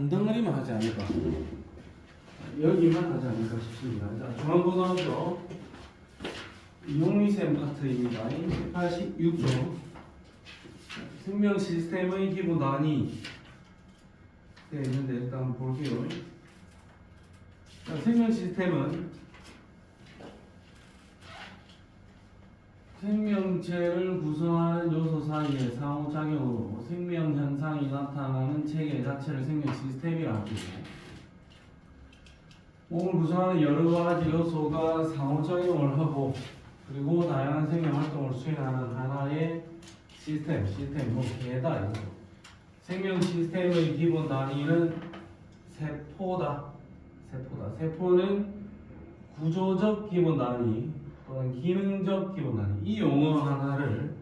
한 덩어리만 하지 않을까, 여기만 하지 않을까 싶습니다. 자, 중앙고등학교 이용미쌤 파트입니다. 86조 생명 시스템의 기본 단위 되어 있는데 일단 볼게요. 자, 생명 시스템은 생명체를 구성하는 요소 사이의 상호작용으로 생명 현상이 나타나는 체계 자체를 생명 시스템이라고 합니다. 몸을 구성하는 여러 가지 요소가 상호작용을 하고 그리고 다양한 생명 활동을 수행하는 하나의 시스템, 뭐 개다 이거. 생명 시스템의 기본 단위는 세포다. 세포는 구조적 기본 단위 또는 기능적 기본 단위. 이 용어 하나를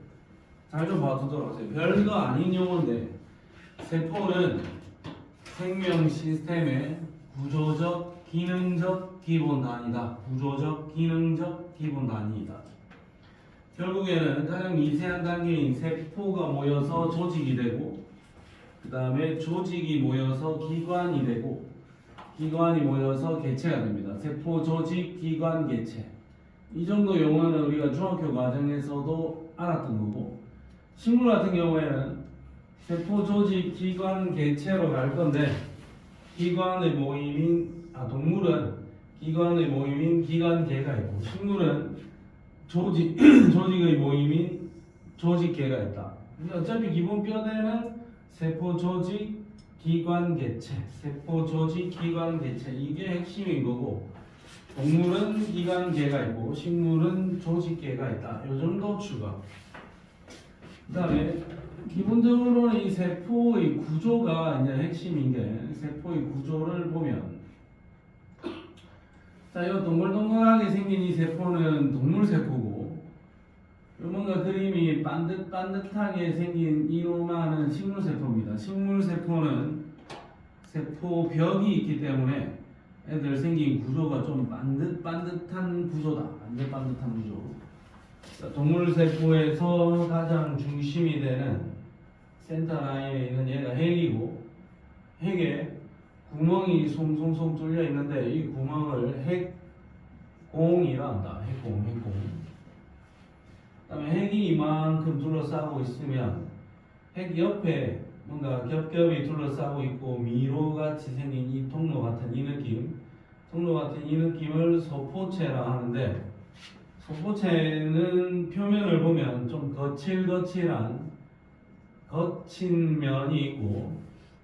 잘 좀 봐두도록 하세요. 별거 아닌 용어인데 세포는 생명 시스템의 구조적, 기능적 기본 단위다. 구조적, 기능적 기본 단위이다. 결국에는 가장 미세한 단계인 세포가 모여서 조직이 되고 그 다음에 조직이 모여서 기관이 되고 기관이 모여서 개체가 됩니다. 세포, 조직, 기관, 개체. 이 정도 용어는 우리가 중학교 과정에서도 알았던 거고 식물 같은 경우에는 세포, 조직, 기관, 개체로 갈 건데 기관의 모임인 동물은 기관의 모임인 기관계가 있고 식물은 조직의 모임인 조직계가 있다. 어차피 기본 뼈대는 세포, 조직, 기관, 개체, 세포, 조직, 기관, 개체 이게 핵심인 거고 동물은 기관계가 있고 식물은 조직계가 있다. 요 정도 추가. 그 다음에 기본적으로는 이 세포의 구조가 이제 핵심인 게 세포의 구조를 보면 자, 이 동글동글하게 생긴 이 세포는 동물 세포고 뭔가 그림이 반듯반듯하게 생긴 이놈아는 식물 세포입니다. 식물 세포는 세포벽이 있기 때문에 애들 생긴 구조가 좀 반듯반듯한 구조다. 반듯반듯한 구조. 자, 동물 세포에서 가장 중심이 되는 센터 라인에 있는 얘가 핵이고 핵에 구멍이 송송송 뚫려 있는데 이 구멍을 핵공이라 한다. 핵공. 그다음에 핵이 이만큼 둘러싸고 있으면 핵 옆에 뭔가 겹겹이 둘러싸고 있고 미로같이 생긴 이 통로 같은 이 느낌을 소포체라 하는데 소포체는 표면을 보면 좀 거칠거칠한 거친 면이 있고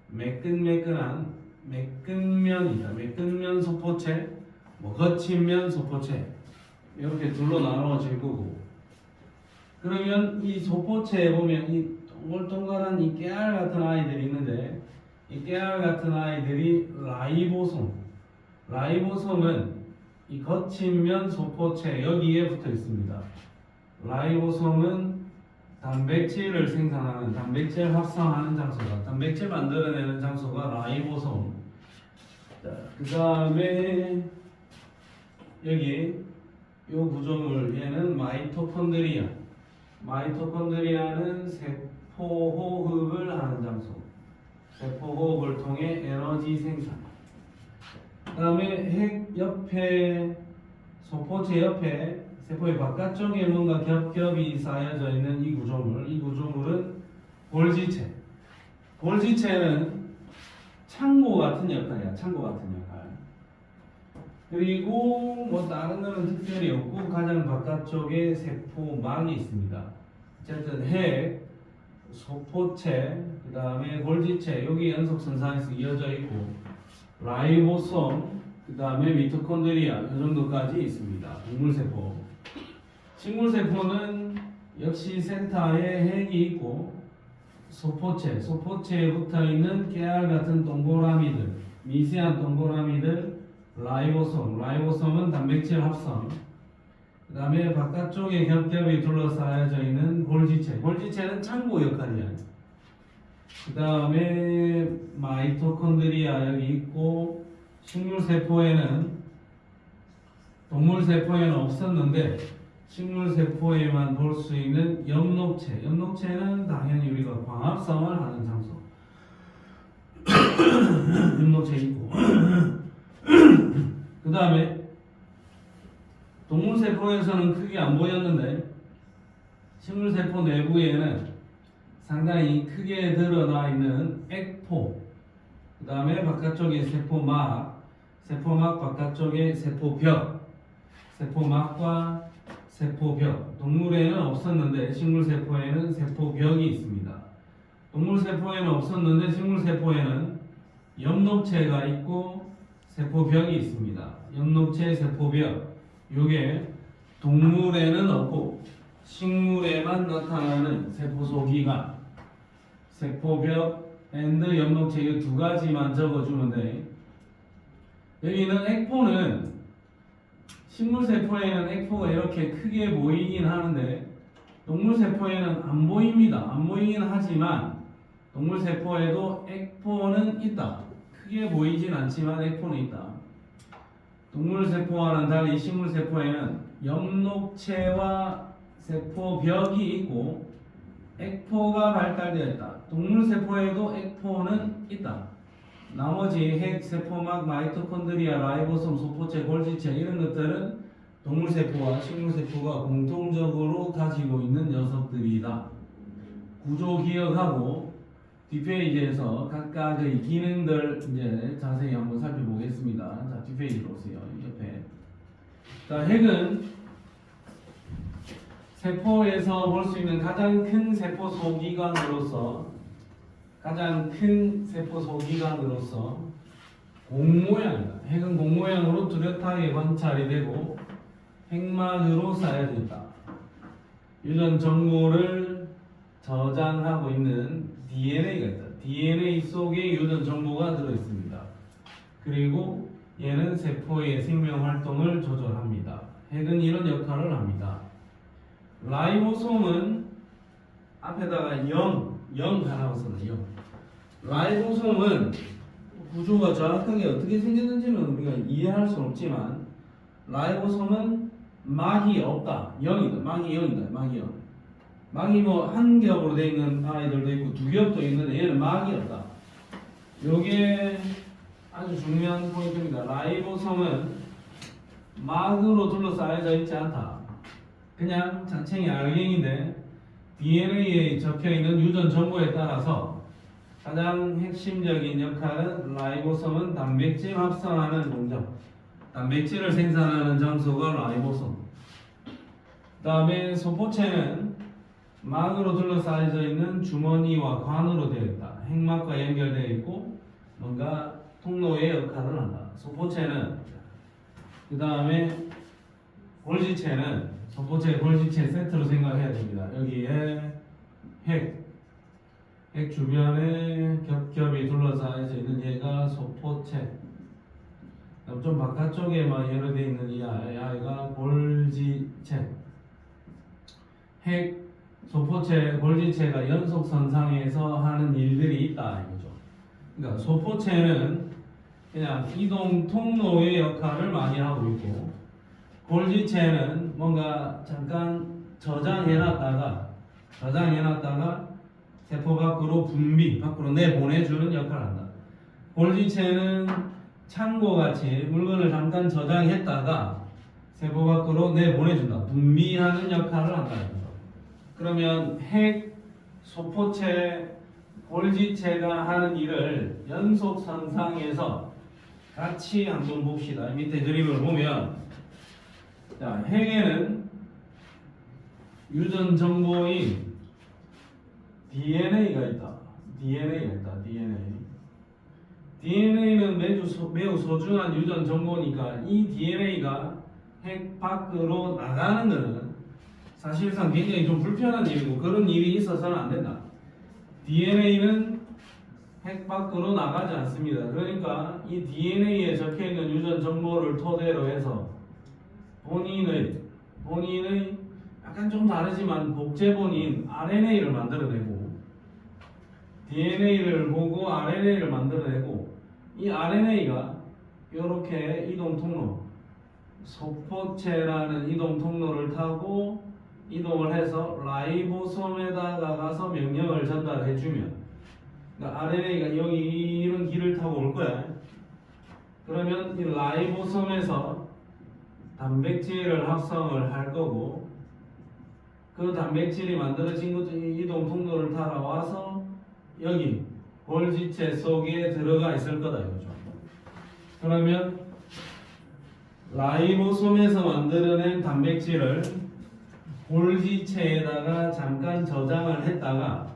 매끈매끈한 매끈면이다. 매끈면 소포체, 거친 면 소포체 이렇게 둘로 나눠질 거고 그러면 이 소포체에 보면 이 동글동글한 이 깨알 같은 아이들이 있는데 이 깨알 같은 아이들이 라이보솜은 이 거친 면 소포체 여기에 붙어 있습니다. 라이보솜은 단백질을 생산하는 단백질 합성하는 장소다. 단백질 만들어내는 장소가 라이보솜. 그 다음에 여기 요 구조물 얘는 마이토콘드리아. 마이토콘드리아는 세포 호흡을 하는 장소. 세포 호흡을 통해 에너지 생산. 그 다음에 핵 옆에 소포체 옆에 세포의 바깥쪽에 뭔가 겹겹이 쌓여져 있는 이 구조물은 골지체. 골지체는 창고 같은 역할이야. 그리고 다른 거는 특별히 없고 가장 바깥쪽에 세포막이 있습니다. 어쨌든 핵, 소포체, 그 다음에 골지체 여기 연속선상에서 이어져 있고 라이보솜, 그 다음에 미토콘드리아 이 정도까지 있습니다. 동물세포. 식물세포는 역시 센터에 핵이 있고 소포체에 붙어있는 깨알 같은 동그라미들, 미세한 동그라미들 라이보솜은 단백질 합성. 그 다음에 바깥쪽에 겹겹이 둘러싸여져 있는 골지체는 창고 역할이야. 그 다음에 마이토콘드리아 여기 있고 동물세포에는 없었는데 식물세포에만 볼 수 있는 엽록체는 당연히 우리가 광합성을 하는 장소. 염록체 있고 그 다음에 동물세포에서는 크게 안 보였는데 식물세포 내부에는 상당히 크게 드러나 있는 액포, 그 다음에 바깥쪽에 세포막, 세포막 바깥쪽에 세포벽, 세포막과 세포벽. 동물에는 없었는데 식물세포에는 세포벽이 있습니다. 동물세포에는 없었는데 식물세포에는 엽록체가 있고 세포벽이 있습니다. 엽록체, 세포벽. 요게 동물에는 없고 식물에만 나타나는 세포소기관, 세포벽, 앤드 엽록체 이 두 가지만 적어주면 돼. 여기는 액포는 식물세포에는 액포가 이렇게 크게 보이긴 하는데 동물세포에는 안 보입니다. 안 보이긴 하지만 동물세포에도 액포는 있다. 크게 보이진 않지만 액포는 있다. 동물세포와는 달리 식물세포에는 엽록체와 세포벽이 있고 액포가 발달되어 있다. 동물세포에도 액포는 있다. 나머지 핵, 세포막, 마이토콘드리아, 라이보솜, 소포체, 골지체 이런 것들은 동물세포와 식물세포가 공통적으로 가지고 있는 녀석들이다. 구조 기억하고 뒷페이지에서 각각의 기능들 이제 자세히 한번 살펴보겠습니다. 자, 뒷페이지로 오세요. 옆에. 자, 핵은 세포에서 볼 수 있는 가장 큰 세포 소기관으로서 공 모양이다. 핵은 공 모양으로 뚜렷하게 관찰이 되고 핵막으로 쌓여져 있다. 유전 정보를 저장하고 있는 DNA가 있다. DNA 속에 유전 정보가 들어 있습니다. 그리고 얘는 세포의 생명 활동을 조절합니다. 핵은 이런 역할을 합니다. 라이보솜은 앞에다가 0 하나 썼네. 0. 라이보솜은 구조가 정확하게 어떻게 생겼는지는 우리가 이해할 수 없지만 라이보솜은 막이 없다. 0이다. 막이 0이다. 막이 0. 막이 뭐 한 겹으로 되어 있는 아이들도 있고 두 겹도 있는데 얘는 막이 없다. 요게 아주 중요한 포인트입니다. 라이보솜은 막으로 둘러싸여져 있지 않다. 그냥 자칭이 RNA인데 DNA에 적혀있는 유전 정보에 따라서 가장 핵심적인 역할은 라이보솜은 단백질 합성하는 공정, 단백질을 생산하는 장소가 라이보솜. 그 다음에 소포체는 막으로 둘러싸여져 있는 주머니와 관으로 되어 있다. 핵막과 연결되어 있고 뭔가 통로의 역할을 한다. 소포체는 그 다음에 골지체는 소포체, 골지체 세트로 생각해야 됩니다. 여기에 핵 주변에 겹겹이 둘러싸여져 있는 얘가 소포체. 좀 바깥쪽에만 열어져 있는 이 아이가 골지체. 핵, 소포체, 골지체가 연속선상에서 하는 일들이 있다 이거죠. 그러니까 소포체는 그냥 이동 통로의 역할을 많이 하고 있고 골지체는 뭔가 잠깐 저장해놨다가 세포 밖으로 밖으로 내보내주는 역할을 한다. 골지체는 창고같이 물건을 잠깐 저장했다가 세포 밖으로 내보내준다. 분비하는 역할을 한다. 그러면 핵, 소포체, 골지체가 하는 일을 연속선상에서 같이 한번 봅시다. 밑에 그림을 보면 자, 핵에는 유전 정보인 DNA가 있다. DNA는 매우 소중한 유전 정보니까 이 DNA가 핵 밖으로 나가는 것은 사실상 굉장히 좀 불편한 일이고 그런 일이 있어서는 안 된다. DNA는 핵 밖으로 나가지 않습니다. 그러니까 이 DNA에 적혀있는 유전 정보를 토대로 해서 본인의 약간 좀 다르지만 복제본인 RNA를 만들어내고 DNA를 보고 RNA를 만들어내고 이 RNA가 이렇게 이동 통로 소포체라는 이동 통로를 타고 이동을 해서 라이보솜에다가 가서 명령을 전달해주면 그러니까 RNA가 여기 이런 길을 타고 올 거야. 그러면 이 라이보솜에서 단백질을 합성을 할 거고 그 단백질이 만들어진 것도 이동 통로를 따라와서 여기 골지체 속에 들어가 있을 거다 이거죠. 그러면 라이보솜에서 만들어낸 단백질을 골지체에다가 잠깐 저장을 했다가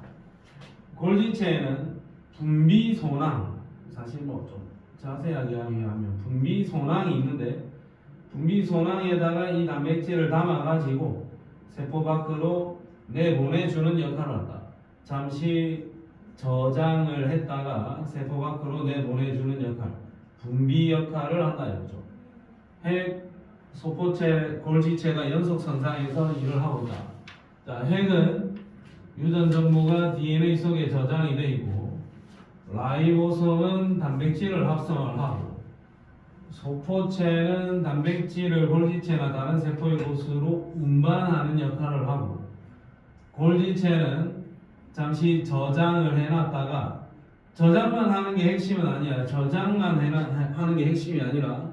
골지체에는 분비소낭, 사실 뭐 좀 자세하게 하면 분비소낭이 있는데 분비소낭에다가 이 단백질을 담아가지고 세포 밖으로 내보내주는 역할을 한다. 잠시 저장을 했다가 세포 밖으로 내보내주는 역할, 분비 역할을 한다 이거죠. 핵, 소포체, 골지체가 연속선상에서 일을 하고 있다. 자, 핵은 유전 정보가 DNA 속에 저장이 되어 있고 라이보솜은 단백질을 합성을 하고 소포체는 단백질을 골지체나 다른 세포의 곳으로 운반하는 역할을 하고 골지체는 잠시 저장을 해놨다가 저장만 하는 게 핵심은 아니야. 저장만 하는 게 핵심이 아니라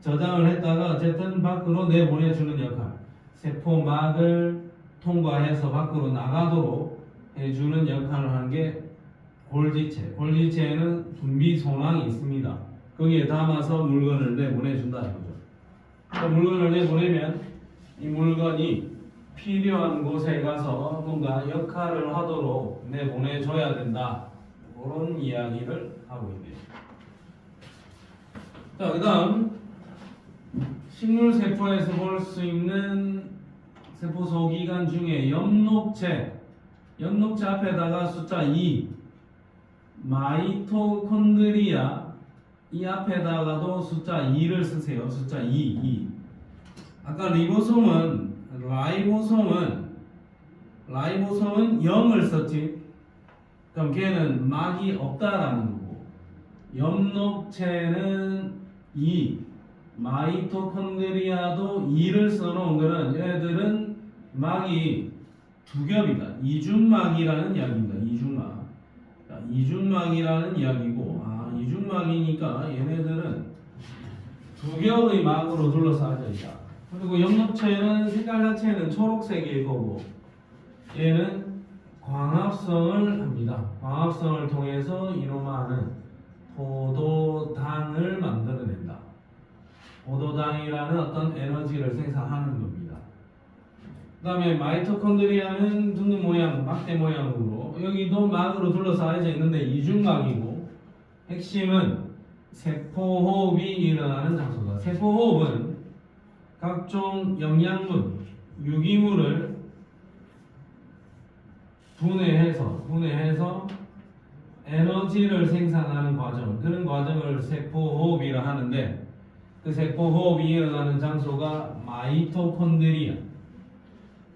저장을 했다가 어쨌든 밖으로 내보내주는 역할, 세포막을 통과해서 밖으로 나가도록 해주는 역할을 하는 게 골지체. 골지체에는 분비소낭이 있습니다. 거기에 담아서 물건을 내보내준다 이거죠. 그러니까 물건을 내보내면 이 물건이 필요한 곳에 가서 뭔가 역할을 하도록 내보내줘야 된다. 그런 이야기를 하고 있네요. 자, 그 다음 식물 세포에서 볼 수 있는 세포 소기관 중에 엽록체 앞에다가 숫자 2, 마이토콘드리아 이 앞에다가도 숫자 2를 쓰세요. 숫자 2. 아까 라이보솜은 0을 썼지. 그럼 걔는 막이 없다라는 거고. 엽록체는 2, 마이토콘드리아도 2를 써놓은 거는 얘들은 막이 두 겹이다. 이중막이라는 이야기입니다. 이중막. 자, 이중막이라는 이야기고, 이중막이니까 얘네들은 두 겹의 막으로 둘러싸여 있다. 그리고 엽록체는 색깔 자체는 초록색일 거고, 얘는 광합성을 합니다. 광합성을 통해서 이놈아는 포도당을 만들어낸다. 포도당이라는 어떤 에너지를 생산하는 겁니다. 그 다음에 마이토콘드리아는 둥근 모양, 막대 모양으로 여기도 막으로 둘러싸여져 있는데 이중막이고 핵심은 세포호흡이 일어나는 장소다. 세포호흡은 각종 영양분, 유기물을 분해해서 에너지를 생산하는 과정, 그런 과정을 세포호흡이라 하는데 그 세포호흡이 일어나는 장소가 마이토콘드리아.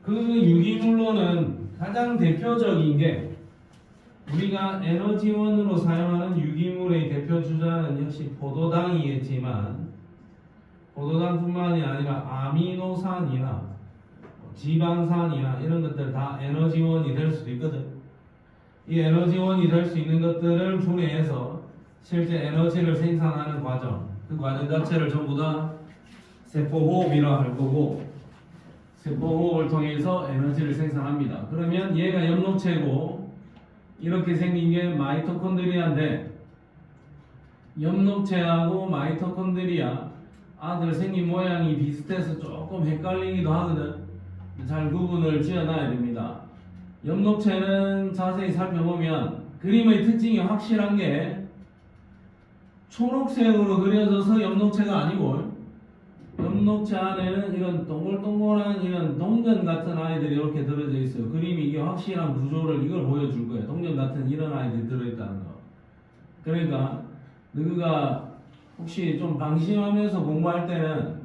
그 유기물로는 가장 대표적인 게 우리가 에너지원으로 사용하는 유기물의 대표 주자는 역시 포도당이겠지만 포도당뿐만이 아니라 아미노산이나 지방산이나 이런 것들 다 에너지원이 될 수도 있거든. 이 에너지원이 될 수 있는 것들을 분해해서 실제 에너지를 생산하는 과정, 그 과정 자체를 전부 다 세포호흡이라 할 거고 세포호흡을 통해서 에너지를 생산합니다. 그러면 얘가 엽록체고 이렇게 생긴 게 마이토콘드리아인데 엽록체하고 마이토콘드리아 아들 생긴 모양이 비슷해서 조금 헷갈리기도 하거든. 잘 구분을 지어놔야 됩니다. 엽록체는 자세히 살펴보면 그림의 특징이 확실한 게 초록색으로 그려져서 엽록체가 아니고 엽록체 안에는 이런 동글동글한 이런 동전 같은 아이들이 이렇게 들어져 있어요. 그림이 이게 확실한 구조를 이걸 보여줄 거예요. 동전 같은 이런 아이들이 들어있다는 거. 그러니까 너희가 혹시 좀 방심하면서 공부할 때는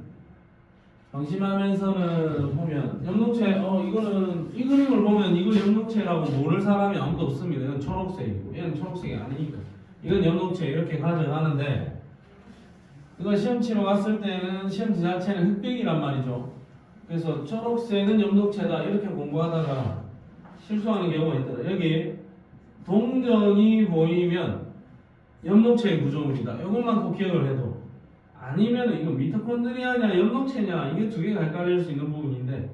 방심하면서는 보면 엽록체 이거는 이 그림을 보면 이걸 엽록체라고 모를 사람이 아무도 없습니다. 이건 초록색이고 얘는 초록색이 아니니까 이건 엽록체 이렇게 가져가는데 그거 시험 치러 갔을 때는 시험지 자체는 흑백이란 말이죠. 그래서 초록색은 엽록체다 이렇게 공부하다가 실수하는 경우가 있더라. 여기 동전이 보이면 엽록체의 구조물이다. 이것만 꼭 기억을 해도 아니면 이거 미토콘드리아냐 엽록체냐 이게 두 개가 헷갈릴 수 있는 부분인데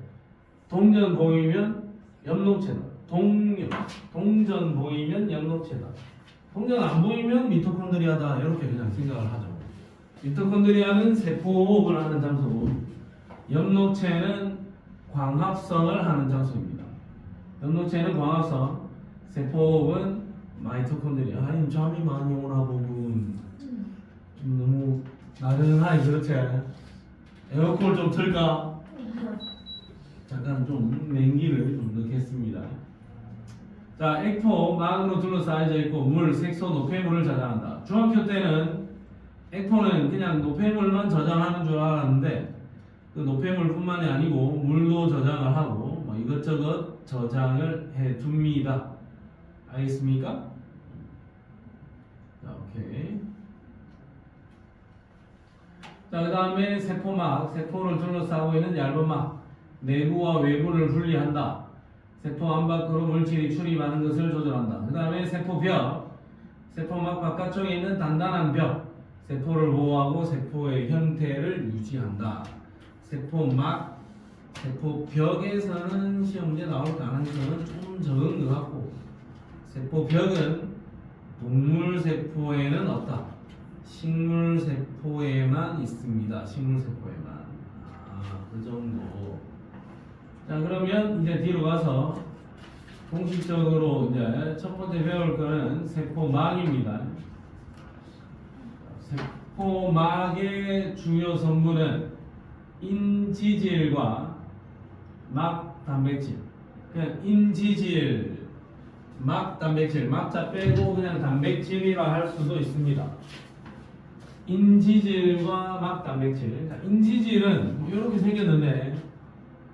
동전 보이면 엽록체다. 동전 보이면 엽록체다. 동전 안 보이면 미토콘드리아다. 이렇게 그냥 생각을 하죠. 미토콘드리아는 세포호흡을 하는 장소고 엽록체는 광합성을 하는 장소입니다. 엽록체는 광합성, 세포호흡은 마이토콘드리아. 아니 잠이 많이 오나 보군. 좀 너무 나른하게 그렇지? 에어컨 좀 틀까? 잠깐 좀 냉기를 좀 넣겠습니다. 자, 액포 막으로 둘러싸여져 있고 물, 색소, 노폐물을 저장한다. 중학교 때는 액포는 그냥 노폐물만 저장하는 줄 알았는데 그 노폐물뿐만이 아니고 물도 저장을 하고 뭐 이것저것 저장을 해둡니다. 알겠습니까? 자, 오케이. 자, 그 다음에 세포막, 세포를 둘러싸고 있는 얇은 막, 내부와 외부를 분리한다. 세포 안 밖으로 물질이 출입하는 것을 조절한다. 그 다음에 세포벽, 세포막 바깥쪽에 있는 단단한 벽, 세포를 보호하고 세포의 형태를 유지한다. 세포막, 세포벽에서는 시험 문제 나올 가능성은 좀 적은 것 같고, 세포벽은 동물 세포에는 없다. 식물 세포에만 있습니다. 식물 세포에만. 그 정도. 자, 그러면 이제 뒤로 가서 공식적으로 이제 첫 번째 배울 거는 세포막입니다. 세포막의 주요 성분은 인지질과 막 단백질. 그냥 인지질, 막 단백질, 막자 빼고 그냥 단백질이라 할 수도 있습니다. 인지질과 막 단백질. 자, 인지질은 뭐 이렇게 생겼는데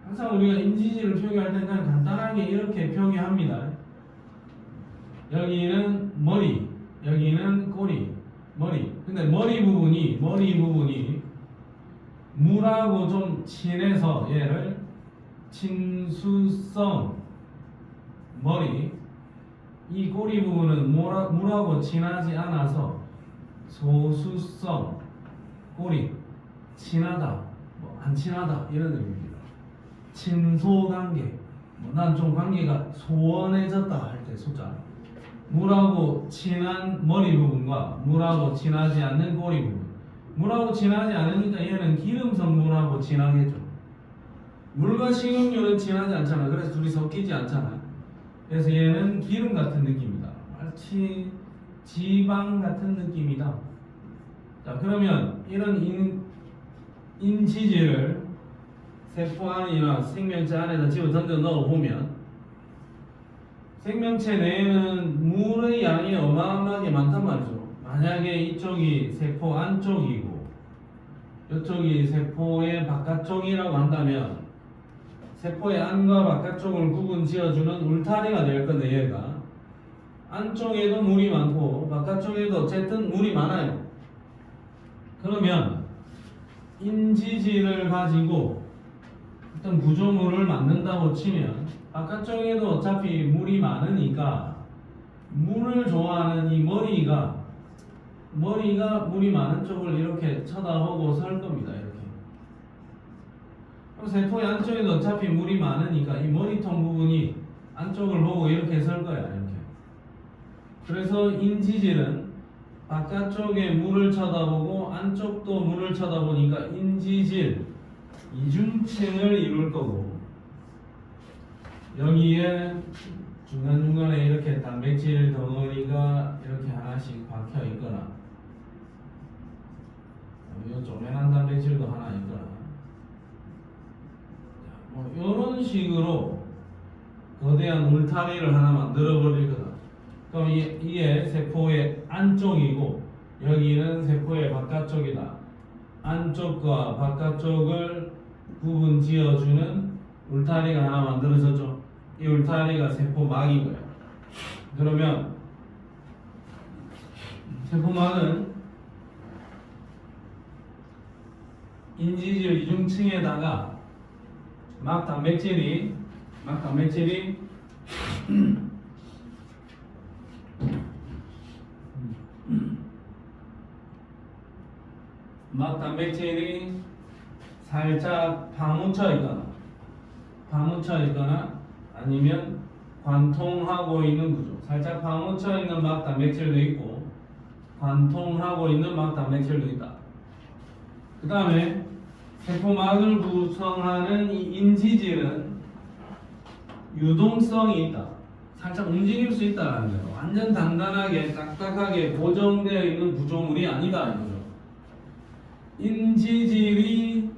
항상 우리가 인지질을 표기할 때는 간단하게 이렇게 표기합니다. 여기는 머리, 여기는 꼬리, 머리. 근데 머리 부분이 물하고 좀 친해서 얘를 친수성 머리, 이 꼬리 부분은 물하고 친하지 않아서 소수성 꼬리, 친하다, 뭐 안 친하다 이런 의미입니다. 친소관계, 난 좀 관계가 소원해졌다 할 때 소자. 물하고 친한 머리 부분과 물하고 친하지 않는 꼬리 부분. 물하고 친하지 않으니까 얘는 기름 성분하고 친하겠죠. 물과 식용유는 친하지 않잖아. 그래서 둘이 섞이지 않잖아. 그래서 얘는 기름 같은 느낌이다. 마치 지방 같은 느낌이다. 자, 그러면 이런 인지질을 세포 안이나 생명체 안에다 집어 던져 넣어 보면 생명체 내에는 물의 양이 어마어마하게 많단 말이죠. 만약에 이쪽이 세포 안쪽이고 이쪽이 세포의 바깥쪽이라고 한다면 세포의 안과 바깥쪽을 구분 지어주는 울타리가 될 건데 얘가 안쪽에도 물이 많고 바깥쪽에도 어쨌든 물이 많아요. 그러면 인지질을 가지고 어떤 구조물을 만든다고 치면 바깥쪽에도 어차피 물이 많으니까 물을 좋아하는 이 머리가 물이 많은 쪽을 이렇게 쳐다보고 설 겁니다. 이렇게. 그럼 세포의 안쪽에도 어차피 물이 많으니까 이 머리통 부분이 안쪽을 보고 이렇게 설 거야. 이렇게. 그래서 인지질은 바깥쪽에 물을 쳐다보고 안쪽도 물을 쳐다보니까 인지질 이중층을 이룰 거고 여기에 중간중간에 이렇게 단백질 덩어리가 이렇게 하나씩 박혀 있거나 이 조그만한 단백질도 하나 있거나 뭐 이런 식으로 거대한 울타리를 하나 만들어 버릴 거다. 그럼 이게 세포의 안쪽이고 여기는 세포의 바깥쪽이다. 안쪽과 바깥쪽을 구분 지어주는 울타리가 하나 만들어졌죠. 이 울타리가 세포막인 거예요. 그러면 세포막은 인지질 이중층에다가 막 단백질이 막 단백질이 살짝 파묻혀 있거나 아니면 관통하고 있는 구조. 살짝 파묻혀 있는 막 단백질도 있고 관통하고 있는 막 단백질도 있다. 그 다음에 세포막을 구성하는 이 인지질은 유동성이 있다. 살짝 움직일 수 있다라는 거예요. 완전 단단하게 딱딱하게 고정되어 있는 구조물이 아니다 이거죠. 인지질이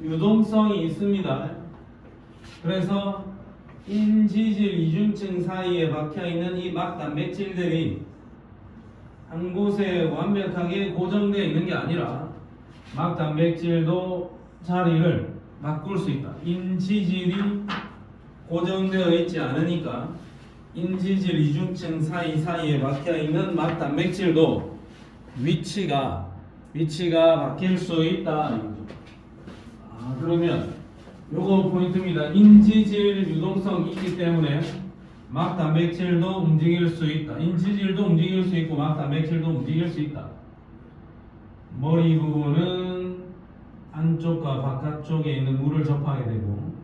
유동성이 있습니다. 그래서 인지질 이중층 사이에 박혀 있는 이 막 단백질들이 한 곳에 완벽하게 고정되어 있는 게 아니라 막 단백질도 자리를 바꿀 수 있다. 인지질이 고정되어 있지 않으니까 인지질 이중층 사이사이에 박혀 있는 막 단백질도 위치가 바뀔 수 있다. 그러면 요거 포인트입니다. 인지질 유동성이 있기 때문에 막 단백질도 움직일 수 있다. 인지질도 움직일 수 있고 막 단백질도 움직일 수 있다. 머리 부분은 안쪽과 바깥쪽에 있는 물을 접하게 되고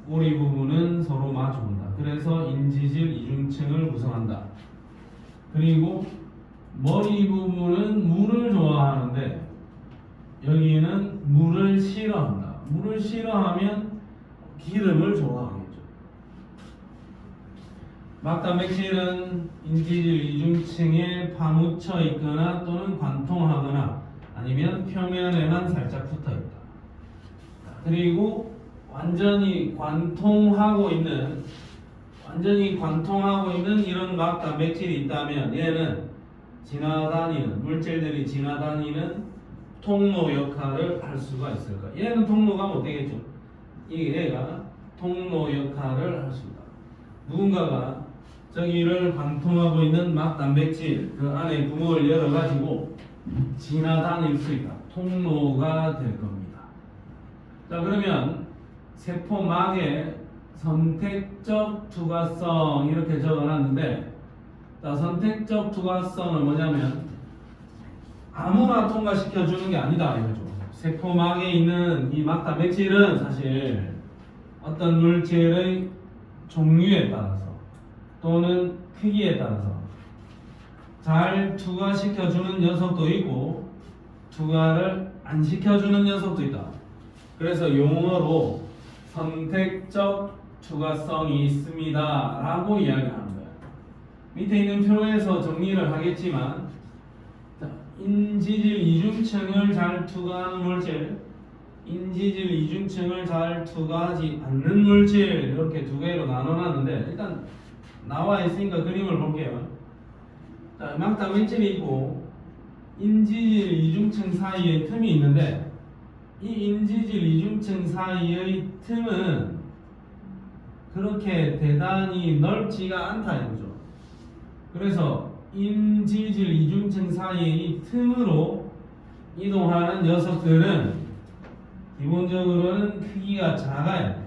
꼬리 부분은 서로 마주본다. 그래서 인지질 이중층을 구성한다. 그리고 머리 부분은 물을 좋아하는데 여기는 물을 싫어한다. 물을 싫어하면 기름을 좋아하겠죠. 막 단백질은 인지질 이중층에 파묻혀 있거나 또는 관통하거나 아니면 표면에만 살짝 붙어 있다. 그리고 완전히 관통하고 있는 이런 막 단백질이 있다면 얘는 물질들이 지나다니는 통로 역할을 할 수가 있을 거야. 얘는 통로가 못 되겠죠. 얘가 통로 역할을 할 수 있다. 누군가가 저기를 관통하고 있는 막 단백질 그 안에 구멍을 열어가지고 지나다닐 수 있다. 통로가 될 겁니다. 자, 그러면 세포막에 선택적 투과성 이렇게 적어놨는데, 자, 선택적 투과성은 뭐냐면 아무나 통과시켜 주는 게 아니다 이거죠. 세포막에 있는 이 막 단백질은 사실 어떤 물질의 종류에 따라서 또는 크기에 따라서 잘 투과시켜 주는 녀석도 있고 투과를 안 시켜 주는 녀석도 있다. 그래서 용어로 선택적 투과성이 있습니다 라고 이야기하는 거예요. 밑에 있는 표에서 정리를 하겠지만 인지질 이중층을 잘 투과하는 물질, 인지질 이중층을 잘 투과하지 않는 물질 이렇게 두 개로 나눠놨는데 일단 나와 있으니까 그림을 볼게요. 자, 막 단백질이 있고 인지질 이중층 사이에 틈이 있는데 이 인지질 이중층 사이의 틈은 그렇게 대단히 넓지가 않다 이거죠. 그래서 인지질 이중층 사이의 이 틈으로 이동하는 녀석들은 기본적으로는 크기가 작아야 돼.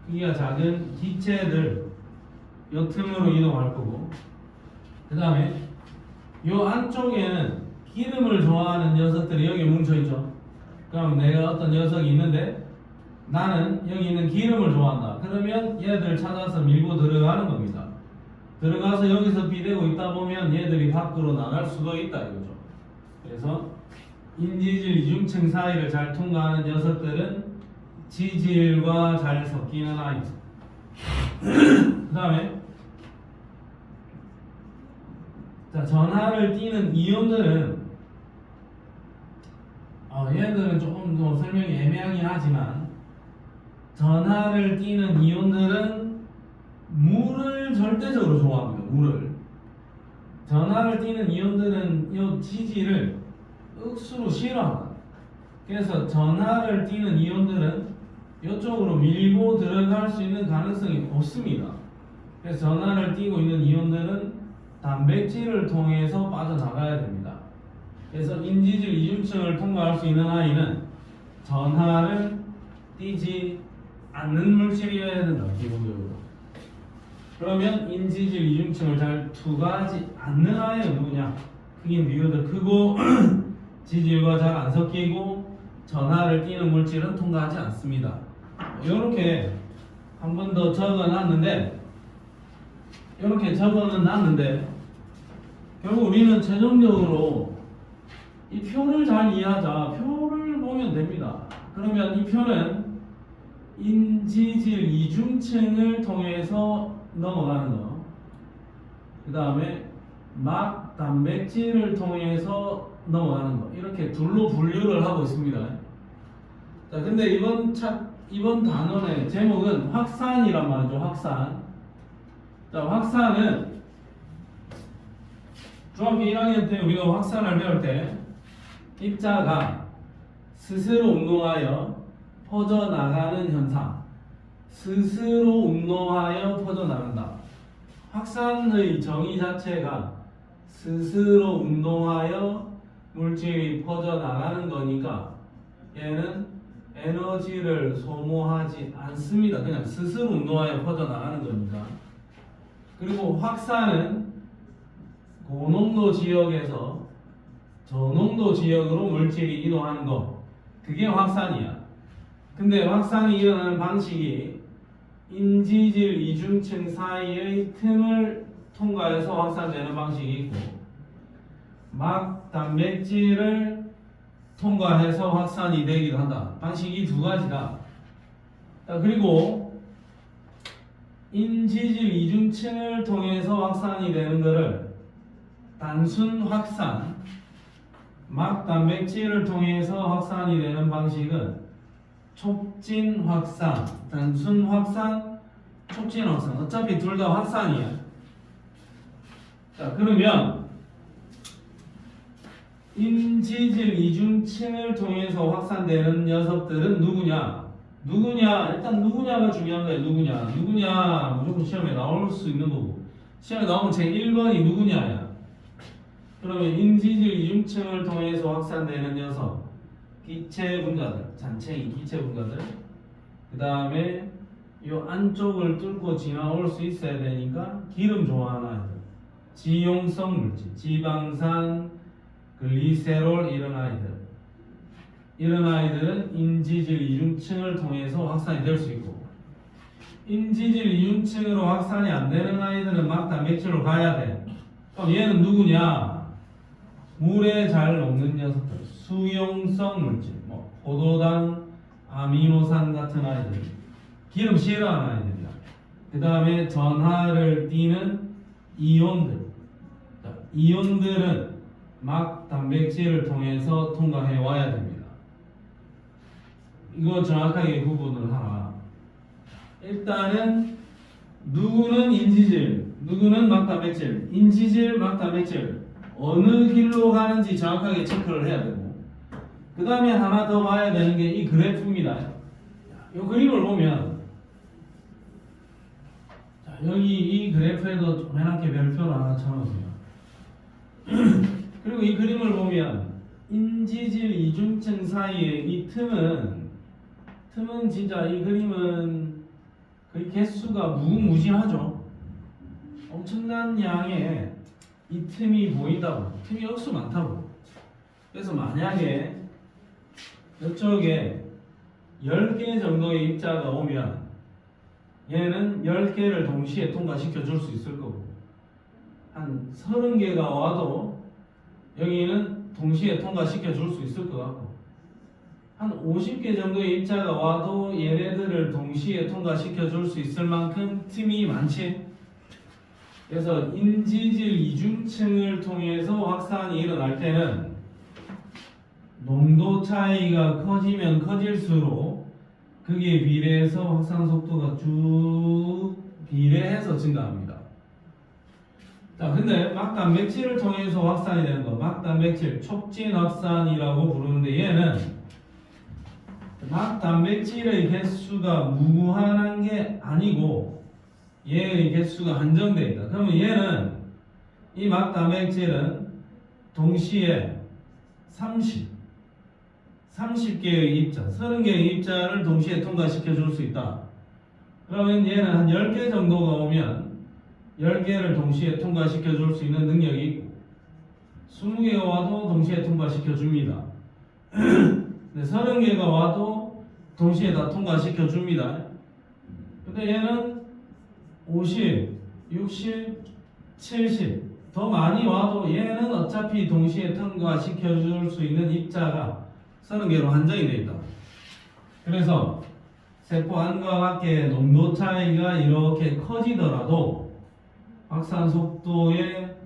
크기가 작은 기체들 이 틈으로 이동할 거고, 그 다음에 이 안쪽에는 기름을 좋아하는 녀석들이 여기 뭉쳐있죠. 그럼 내가 어떤 녀석이 있는데 나는 여기 있는 기름을 좋아한다. 그러면 얘들 찾아서 밀고 들어가는 겁니다. 들어가서 여기서 비대고 있다 보면 얘들이 밖으로 나갈 수도 있다 이거죠. 그래서 인지질 이중층 사이를 잘 통과하는 녀석들은 지질과 잘 섞이는 아이죠. 그 다음에 자, 전하를 띠는 이온들은 얘들은 조금 더 설명이 애매하긴 하지만 전하를 띠는 이온들은 물을 절대적으로 좋아합니다. 물을. 전하를 띠는 이온들은 이 지질을 억수로 싫어한다. 그래서 전하를 띠는 이온들은 이쪽으로 밀고 들어갈 수 있는 가능성이 없습니다. 그래서 전하를 띠고 있는 이온들은 단백질을 통해서 빠져나가야 됩니다. 그래서 인지질 이중층을 통과할 수 있는 아이는 전하를 띠지 않는 물질이어야 된다. 기본적으로. 그러면 인지질 이중층을 잘 투과하지 않는 아이는 누구냐? 크긴 비교도 크고 지질과 잘 안 섞이고 전하를 띠는 물질은 통과하지 않습니다. 이렇게 한 번 더 적어놨는데, 이렇게 적어는 놨는데 결국 우리는 최종적으로 이 표를 잘 이해하자. 표를 보면 됩니다. 그러면 이 표는 인지질 이중층을 통해서 넘어가는 거, 그 다음에 막 단백질을 통해서 넘어가는 거, 이렇게 둘로 분류를 하고 있습니다. 자, 근데 이번 단원의 제목은 확산이란 말이죠. 확산. 자, 확산은 중학교 1학년 때 우리가 확산을 배울 때 입자가 스스로 운동하여 퍼져나가는 현상, 스스로 운동하여 퍼져나간다. 확산의 정의 자체가 스스로 운동하여 물질이 퍼져나가는 거니까 얘는 에너지를 소모하지 않습니다. 그냥 스스로 운동하여 퍼져나가는 거니까. 그리고 확산은 고농도 지역에서 저농도 지역으로 물질이 이동하는 거, 그게 확산이야. 근데 확산이 일어나는 방식이 인지질 이중층 사이의 틈을 통과해서 확산되는 방식이 있고, 막 단백질을 통과해서 확산이 되기도 한다. 방식이 두 가지다. 자, 그리고 인지질 이중층을 통해서 확산이 되는 것을 단순 확산, 막 단백질을 통해서 확산이 되는 방식은 촉진 확산, 단순 확산, 촉진 확산. 어차피 둘 다 확산이야. 자, 그러면 인지질 이중층을 통해서 확산되는 녀석들은 누구냐? 일단 누구냐가 중요한 거예요. 누구냐 무조건 시험에 나올 수 있는 거고, 시험에 나오면 제 1번이 누구냐야. 그러면 인지질 이중층을 통해서 확산되는 녀석, 기체 분자들, 잔챙이 기체 분자들, 그 다음에 이 안쪽을 뚫고 지나올 수 있어야 되니까 기름 좋아하는 아이들, 지용성 물질, 지방산, 글리세롤, 이런 아이들은 인지질 이중층을 통해서 확산이 될 수 있고, 인지질 이중층으로 확산이 안 되는 아이들은 막 단백질로 가야 돼. 그럼 얘는 누구냐? 물에 잘 녹는 녀석들, 수용성 물질, 뭐 포도당, 아미노산 같은 아이들, 기름 싫어하는 아이들이야. 그 다음에 전하를 띠는 이온들. 자, 이온들은 막 단백질을 통해서 통과해 와야 됩니다. 이거 정확하게 구분을 하라. 일단은 누구는 인지질, 누구는 막 단백질, 인지질, 막 단백질 어느 길로 가는지 정확하게 체크를 해야 되고, 그 다음에 하나 더 봐야 되는 게 이 그래프입니다. 이 그림을 보면, 자, 여기 이 그래프에도 조그맣게 별표를 하나 쳐놓으세요. 그리고 이 그림을 보면 인지질 이중층 사이의 이 틈은 진짜 이 그림은 거의 개수가 무궁무진하죠. 엄청난 양의 이 틈이 보인다고, 틈이 억수 많다고. 그래서 만약에 이쪽에 10개 정도의 입자가 오면 얘는 10개를 동시에 통과시켜 줄 수 있을 거고, 한 30개가 와도 여기는 동시에 통과시켜 줄 수 있을 것 같고, 한 50개 정도의 입자가 와도 얘네들을 동시에 통과시켜 줄 수 있을 만큼 틈이 많지. 그래서 인지질 이중층을 통해서 확산이 일어날 때는 농도 차이가 커지면 커질수록 그게 비례해서 확산 속도가 쭉 비례해서 증가합니다. 자, 근데 막 단백질을 통해서 확산이 되는 거, 막 단백질 촉진 확산이라고 부르는데, 얘는 막 단백질의 개수가 무한한 게 아니고 얘의 개수가 한정되어 있다. 그러면 얘는, 이 막 단백질은 동시에 30개의 입자, 30개의 입자를 동시에 통과시켜 줄 수 있다. 그러면 얘는 한 10개 정도가 오면 10개를 동시에 통과시켜 줄 수 있는 능력이 있고, 20개가 와도 동시에 통과시켜 줍니다. 네, 30개가 와도 동시에 다 통과시켜 줍니다. 근데 얘는 50, 60, 70 더 많이 와도 얘는 어차피 동시에 통과시켜 줄 수 있는 입자가 30개로 한정이 되어 있다. 그래서 세포 안과 밖의 농도 차이가 이렇게 커지더라도 확산 속도에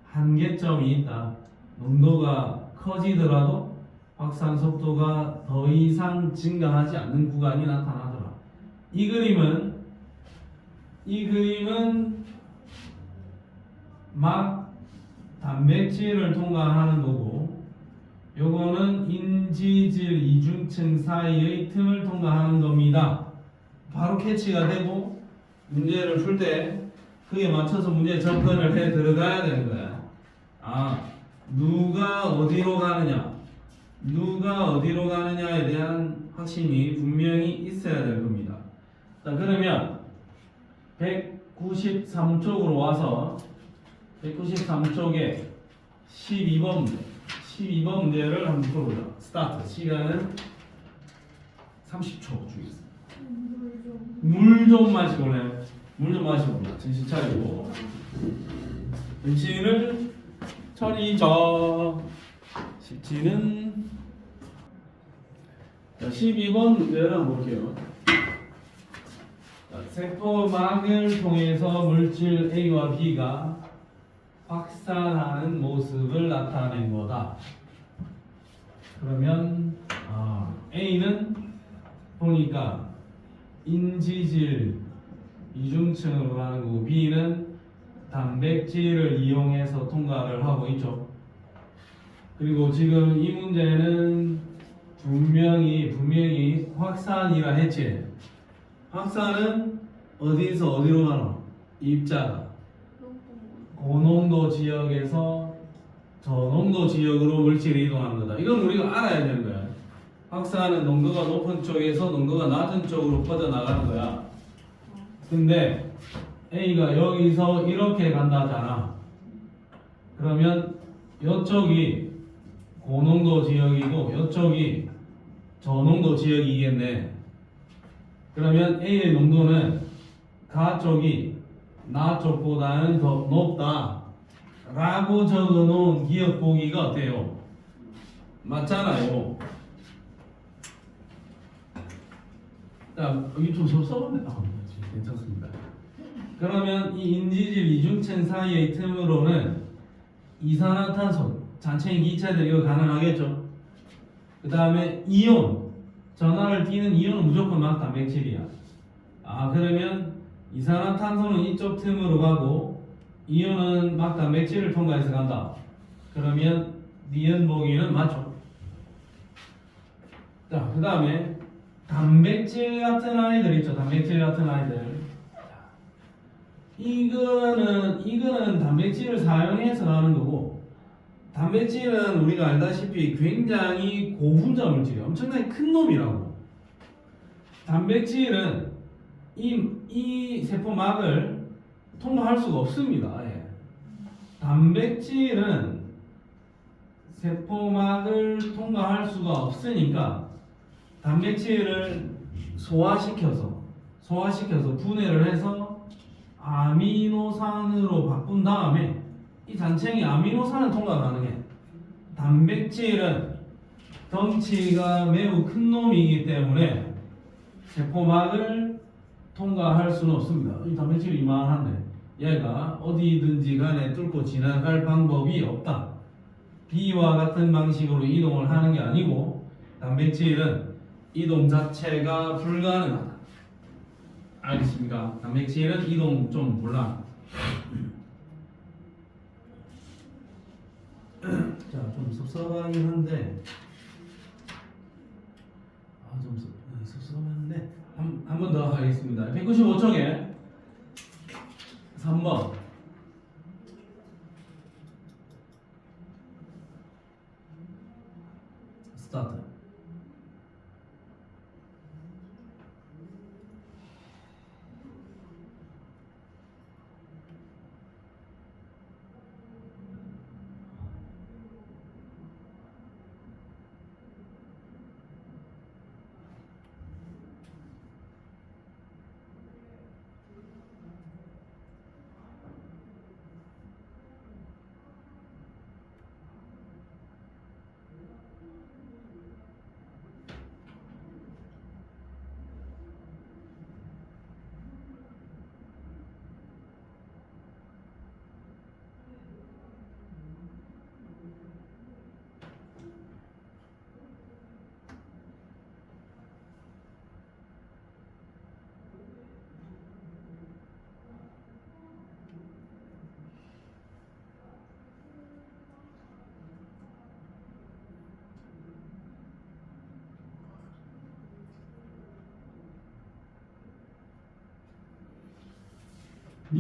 한계점이 있다. 농도가 커지더라도 확산 속도가 더 이상 증가하지 않는 구간이 나타나더라. 이 그림은 막 단백질을 통과하는 거고, 요거는 인지질 이중층 사이의 틈을 통과하는 겁니다. 바로 캐치가 되고 문제를 풀 때 그에 맞춰서 문제 접근을 해 들어가야 되는 거야. 아, 누가 어디로 가느냐에 대한 확신이 분명히 있어야 될 겁니다. 자, 그러면 193쪽으로 와서 193쪽에 12번 문제를 한번 풀어보자. 스타트. 시간은 30초 주겠습니다. 물 좀 마시고네. 물 좀 마시고 정신 차리고 정신을 차리자. 17은 12번 문제를 한번 볼게요. 세포막을 통해서 물질 A와 B가 확산하는 모습을 나타낸 거다. 그러면 A는 보니까 인지질 이중층으로 가는 거고, B는 단백질을 이용해서 통과를 하고 있죠. 그리고 지금 이 문제는 분명히 확산이라 했지. 확산은 어디서 어디로 가노? 입자가 고농도 지역에서 저농도 지역으로 물질이 이동하는 거다. 이건 우리가 알아야 되는 거야. 확산은 농도가 높은 쪽에서 농도가 낮은 쪽으로 퍼져나가는 거야. 근데 A가 여기서 이렇게 간다잖아. 그러면 이쪽이 고농도 지역이고 이쪽이 저농도 지역이겠네. 그러면 A의 농도는 가 쪽이 나 쪽보다는 더 높다 라고 적어놓은 기억 보기가 어때요? 맞잖아요. 자, 여기 좀 써봤네. 괜찮습니다. 그러면 이 인지질 이중층 사이의 틈으로는 이산화탄소, 잔챙이 기체들 이거 가능하겠죠? 그 다음에 이온, 전하를 띠는 이온은 무조건 막 단백질이야. 그러면 이산화탄소는 이쪽 틈으로 가고 이온은 막 단백질을 통과해서 간다. 그러면 니은 보기는 맞죠? 자, 그 다음에 단백질 같은 아이들 있죠. 단백질 같은 아이들. 이거는 단백질을 사용해서 나오는 거고, 단백질은 우리가 알다시피 굉장히 고분자 물질이에요. 엄청나게 큰 놈이라고. 단백질은 이 세포막을 통과할 수가 없습니다. 예. 단백질은 세포막을 통과할 수가 없으니까 단백질을 소화시켜서 분해를 해서 아미노산으로 바꾼 다음에 이 잔챙이 아미노산은 통과 가능해. 단백질은 덩치가 매우 큰 놈이기 때문에 세포막을 통과할 수는 없습니다. 이 단백질이 이만한데 얘가 어디든지 간에 뚫고 지나갈 방법이 없다. B와 같은 방식으로 이동을 하는 게 아니고 단백질은 이동 자체가 불가능하다. 알겠습니까? 단백질은 이동 좀 곤란. 자, 좀 섭섭하긴 한데 좀 섭섭한데 한 번 더 하겠습니다. 195쪽에 3번 스타트.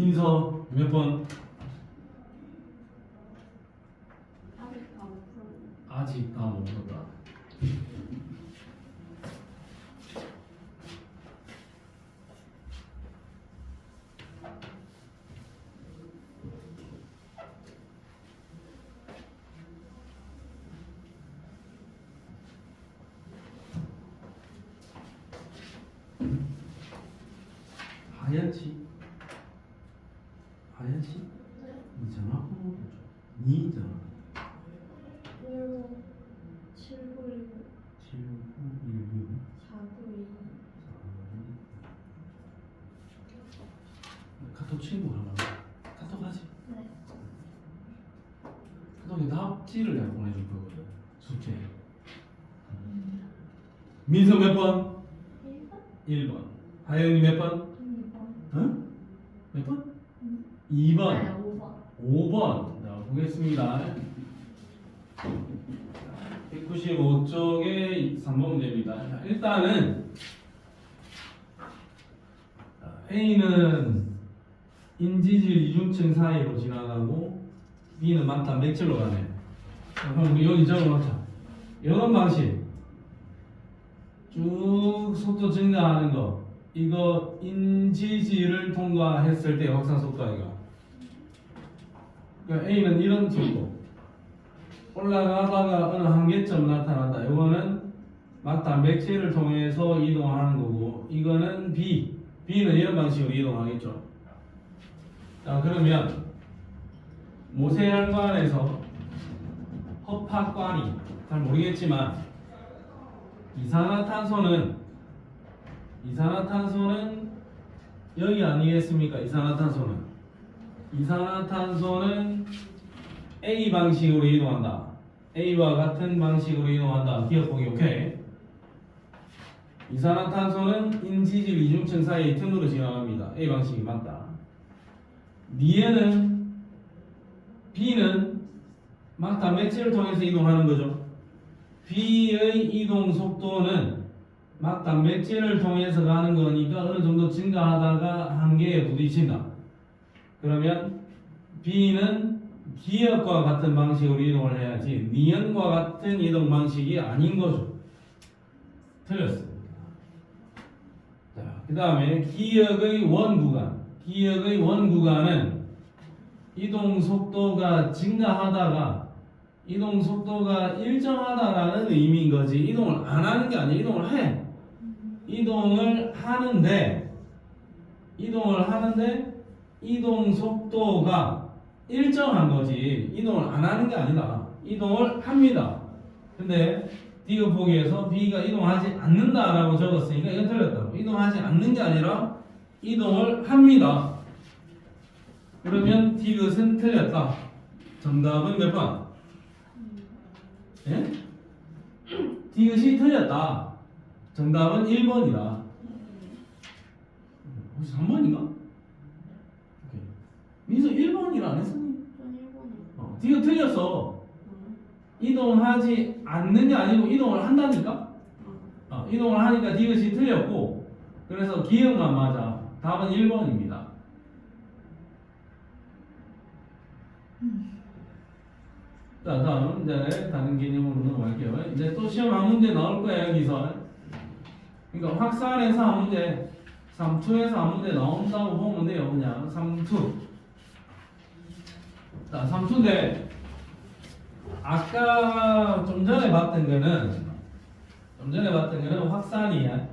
민서 몇 번? 아직 다 못 풀었다. 하얀치? 하얀치? 이 전화번호 니 전화 7916 7916 492 카톡 친구 하나 카톡 하지? 네. 카톡에 답지를 내가 보내줄 거거든 숙제 민서 몇 번? 1번? 1번 하연이 몇 번? 2번 응? 몇 번? 2번 아니 5번 5번 자 보겠습니다 195쪽의 3번 문제입니다 자, 일단은 A는 인지질 이중층 사이로 지나가고 B는 막다 맥질로 가네 자, 그럼 우리 여기 적어놓자 이런 방식 쭉 속도 증가하는 거 이거 인지질을 통과했을 때 확산 속도가 이거 그러니까 A는 이런 속도 올라가다가 어느 한계점 나타난다 이거는 막다 맥체를 통해서 이동하는 거고 이거는 B는 이런 방식으로 이동하겠죠 자 그러면 모세혈관에서 허파관이 잘 모르겠지만 이산화탄소는 여기 아니겠습니까? 이산화탄소는 A 방식으로 이동한다. A와 같은 방식으로 이동한다. 기억보기 오케이. 이산화탄소는 인지질 이중층 사이의 틈으로 지나갑니다. A 방식이 맞다. B는 막다 맥체를 통해서 이동하는 거죠. B의 이동 속도는 막다 맥체를 통해서 가는 거니까 어느 정도 증가하다가 한계에 부딪힌다. 그러면 B는 기역과 같은 방식으로 이동을 해야지 니은과 같은 이동 방식이 아닌 거죠. 틀렸습니다. 자, 그 다음에 기역의 원 구간은 이동 속도가 증가하다가 이동 속도가 일정하다라는 의미인 거지 이동을 안 하는 게 아니야. 이동을 해. 이동을 하는데 이동 속도가 일정한 거지 이동을 안 하는 게 아니다. 이동을 합니다. 근데 D가 보기에서 B가 이동하지 않는다라고 적었으니까 이건 틀렸다고. 이동하지 않는 게 아니라 이동을 합니다. 그러면 D것은 틀렸다. 정답은 몇 번? 예? D것이 틀렸다. 정답은 1번이다. 혹시 3번인가? 민서 1번이라 안 했었니? 전 1번이요 D가 틀렸어. 이동하지 않는 게 아니고 이동을 한다니까? 이동을 하니까 D것이 틀렸고 그래서 기억만 맞아. 답은 1번입니다. 자 다음 이제 다른 개념으로 넘어갈게요. 이제 또 시험 한 문제 나올 거예요 여기서. 그러니까 확산에서 한 문제 3투에서 한 문제 나온다고 보면 돼요. 그냥 3투. 자 3투인데 아까 좀 전에 봤던 거는 확산이야.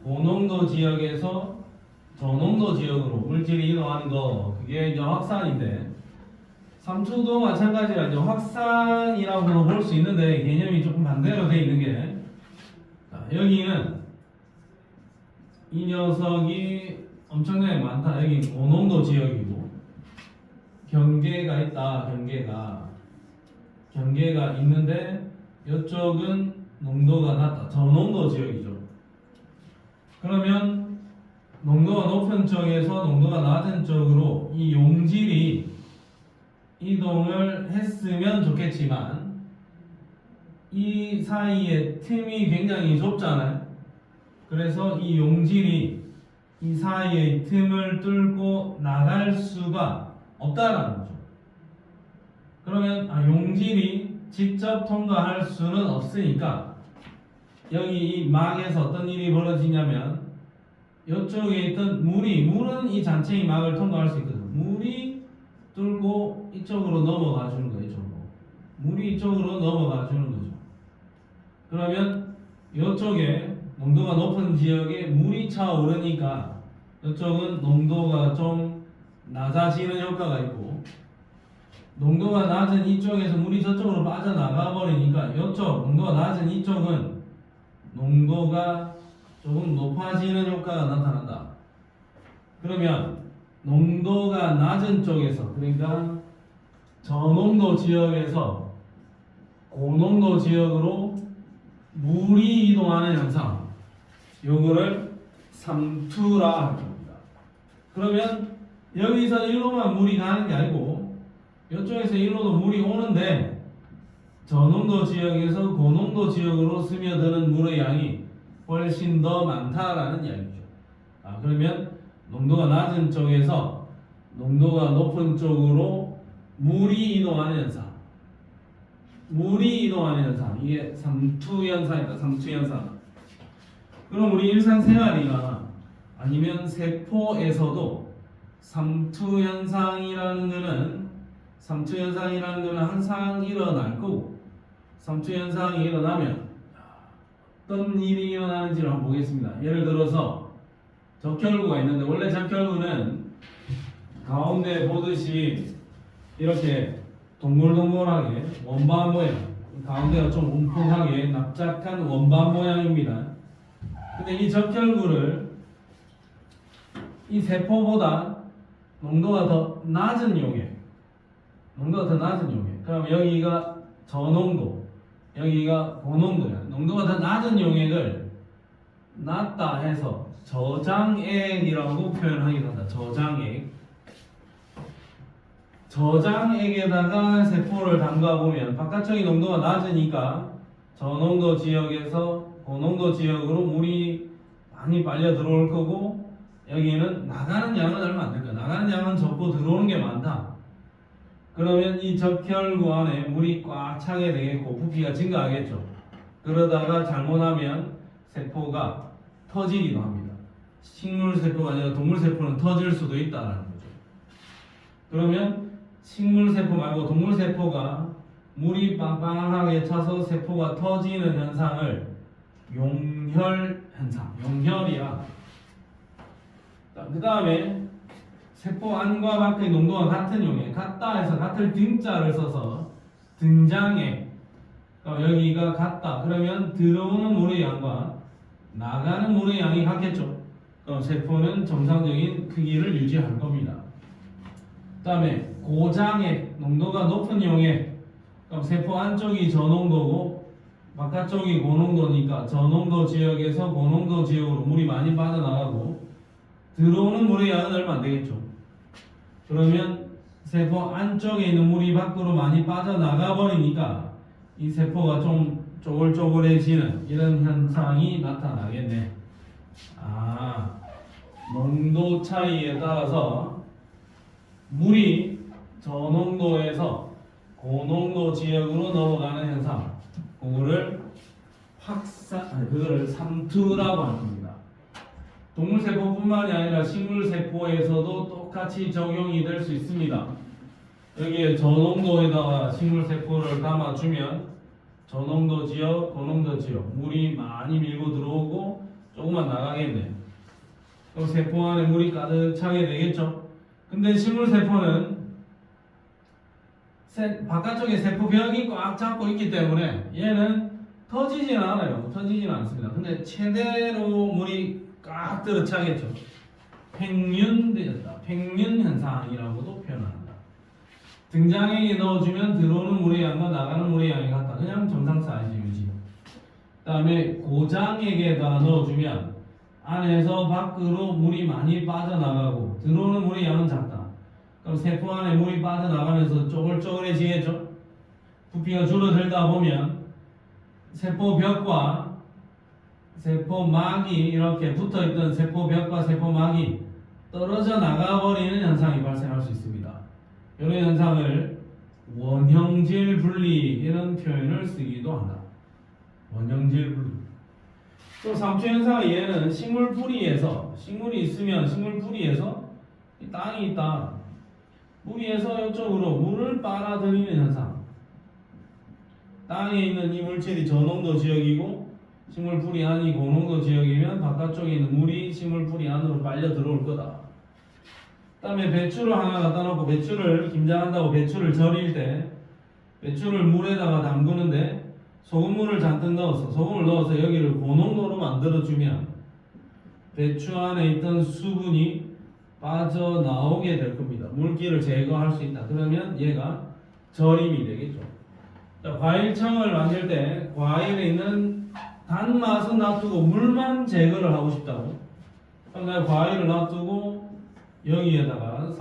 고농도 지역에서 저농도 지역으로 물질이 이동하는 거 그게 이제 확산인데 3투도 마찬가지라 이제 확산이라고도 볼 수 있는데 개념이 조금 반대로 돼 있는 게 자, 여기는 이 녀석이 엄청나게 많다. 여기 고농도 지역이고 경계가 있다. 경계가 있는데 이쪽은 농도가 낮다. 저농도 지역이죠. 그러면 농도가 높은 쪽에서 농도가 낮은 쪽으로 이 용질이 이동을 했으면 좋겠지만 이 사이에 틈이 굉장히 좁잖아요. 그래서 이 용질이 이 사이의 틈을 뚫고 나갈 수가 없다라는 거죠. 그러면 용질이 직접 통과할 수는 없으니까 여기 이 막에서 어떤 일이 벌어지냐면 이쪽에 있던 물은 이 잔챙이 막을 통과할 수 있거든. 물이 뚫고 이쪽으로 넘어가 주는 거예요. 이쪽으로. 물이 이쪽으로 넘어가 주는 거죠. 그러면 이쪽에 농도가 높은 지역에 물이 차오르니까 이쪽은 농도가 좀 낮아지는 효과가 있고, 농도가 낮은 이쪽에서 물이 저쪽으로 빠져나가 버리니까 이쪽 농도가 낮은 이쪽은 농도가 조금 높아지는 효과가 나타난다. 그러면 농도가 낮은 쪽에서, 그러니까 저농도 지역에서 고농도 지역으로 물이 이동하는 현상, 요거를 삼투라 합니다. 그러면 여기서 일로만 물이 가는 게 아니고 이쪽에서 일로도 물이 오는데 저농도 지역에서 고농도 지역으로 스며드는 물의 양이 훨씬 더 많다라는 이야기죠. 그러면 농도가 낮은 쪽에서 농도가 높은 쪽으로 물이 이동하는 현상, 물이 이동하는 현상, 이게 삼투 현상이다. 삼투 현상. 그럼 우리 일상생활이나 아니면 세포에서도 삼투 현상이라는 거는 항상 일어날 거고, 삼투 현상이 일어나면 어떤 일이 일어나는지를 한번 보겠습니다. 예를 들어서 적혈구가 있는데, 원래 적혈구는 가운데 보듯이 이렇게 동글동글하게 원반 모양, 가운데가 좀 움푹하게 납작한 원반 모양입니다. 근데 이 적혈구를 이 세포보다 농도가 더 낮은 용액, 그럼 여기가 저농도, 여기가 고농도야. 농도가 더 낮은 용액을 낮다 해서 저장액이라고 표현하기도 한다. 저장액에다가 세포를 담가보면 바깥쪽이 농도가 낮으니까 저농도 지역에서 고농도 지역으로 물이 많이 빨려 들어올 거고, 여기는 나가는 양은 얼마 안 될 거야. 나가는 양은 적고 들어오는 게 많다. 그러면 이 적혈구 안에 물이 꽉 차게 되겠고 부피가 증가하겠죠. 그러다가 잘못하면 세포가 터지기도 합니다. 식물세포가 아니라 동물세포는 터질 수도 있다는 거죠. 그러면 식물세포 말고 동물세포가 물이 빵빵하게 차서 세포가 터지는 현상을 용혈 현상, 용혈이야. 그 다음에 세포 안과 밖의 농도가 같은 용액, 같다 해서 같을 등자를 써서 등장액, 여기가 같다. 그러면 들어오는 물의 양과 나가는 물의 양이 같겠죠. 그럼 세포는 정상적인 크기를 유지할 겁니다. 그 다음에 고장액, 농도가 높은 용액, 그럼 세포 안쪽이 저농도고 바깥쪽이 고농도니까 저농도 지역에서 고농도 지역으로 물이 많이 빠져나가고 들어오는 물의 양은 얼마 안 되겠죠. 그러면 세포 안쪽에 있는 물이 밖으로 많이 빠져나가 버리니까 이 세포가 좀 쪼글쪼글해지는 이런 현상이 나타나겠네. 농도 차이에 따라서 물이 저농도에서 고농도 지역으로 넘어가는 현상, 그거를 그거를 삼투라고 합니다. 동물세포뿐만이 아니라 식물세포에서도 똑같이 적용이 될 수 있습니다. 여기에 저농도에다가 식물세포를 담아주면 저농도 지역, 고농도 지역 물이 많이 밀고 들어오고 조금만 나가겠네. 그럼 세포 안에 물이 가득 차게 되겠죠. 근데 식물세포는 바깥쪽에 세포벽이 꽉 잡고 있기 때문에 얘는 터지지는 않아요. 터지지는 않습니다. 근데 최대로 물이 꽉 들어차겠죠. 팽윤되었다. 팽윤 현상이라고도 표현합니다. 등장액에 넣어주면 들어오는 물의 양과 나가는 물의 양이 같다. 그냥 정상 사이즈 유지. 그 다음에 고장액에다가 넣어주면 안에서 밖으로 물이 많이 빠져나가고 들어오는 물의 양은 작다. 그럼 세포 안에 물이 빠져나가면서 쪼글쪼글해지겠죠. 부피가 줄어들다 보면 세포 벽과 세포막이 이렇게 붙어있던 세포벽과 세포막이 떨어져 나가버리는 현상이 발생할 수 있습니다. 이런 현상을 원형질 분리 이런 표현을 쓰기도 한다. 원형질 분리. 또 3초 현상의 예는 식물 뿌리에서 식물이 있으면 식물 뿌리에서 땅이 있다. 뿌리에서 이쪽으로 물을 빨아들이는 현상. 땅에 있는 이 물질이 저농도 지역이고 식물 뿌리 안이 고농도 지역이면 바깥쪽에 있는 물이 식물 뿌리 안으로 빨려 들어올 거다. 그 다음에 배추를 하나 갖다 놓고 배추를 김장한다고 배추를 절일 때 배추를 물에다가 담그는데 소금물을 잔뜩 넣어서 소금을 넣어서 여기를 고농도로 만들어주면 배추 안에 있던 수분이 빠져나오게 될 겁니다. 물기를 제거할 수 있다. 그러면 얘가 절임이 되겠죠. 자, 과일청을 만들 때 과일에 있는 단맛은 놔두고 물만 제거를 하고 싶다고. 그러니까 과일을 놔두고 여기에다가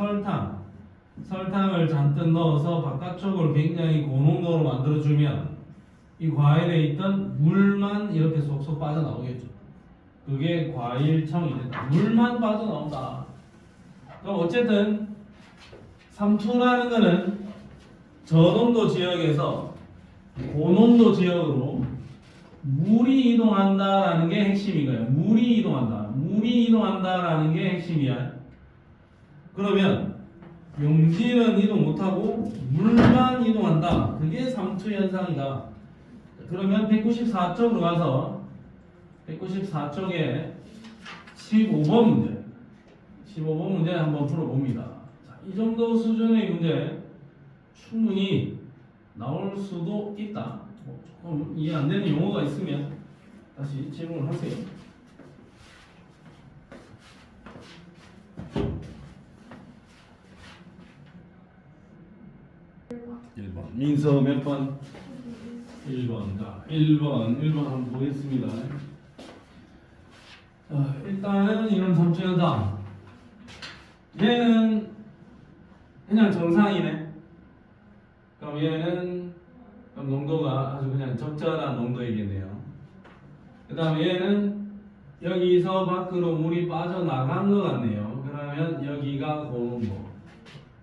설탕을 잔뜩 넣어서 바깥쪽을 굉장히 고농도로 만들어주면 이 과일에 있던 물만 이렇게 쏙쏙 빠져나오겠죠. 그게 과일청이 된다. 물만 빠져나온다. 그럼 어쨌든 3초라는 거는 저농도 지역에서 고농도 지역으로 물이 이동한다라는 게 핵심이고요. 물이 이동한다라는 게 핵심이야. 그러면 용질은 이동 못하고 물만 이동한다. 그게 3초 현상이다. 그러면 194쪽으로 가서 194쪽에 15번 문제 15번 문제 한번 풀어봅니다. 자, 이 정도 수준의 문제 충분히 나올 수도 있다. 조금 이해 안 되는 용어가 있으면 다시 질문을 하세요. 1번 민서 몇 번? 1번. 자, 1번 한번 보겠습니다. 일단은 이런 3초 현상. 얘는 그냥 정상이네. 그럼 얘는 그럼 농도가 아주 그냥 적절한 농도이겠네요. 그 다음에 얘는 여기서 밖으로 물이 빠져나간 것 같네요. 그러면 여기가 고농도.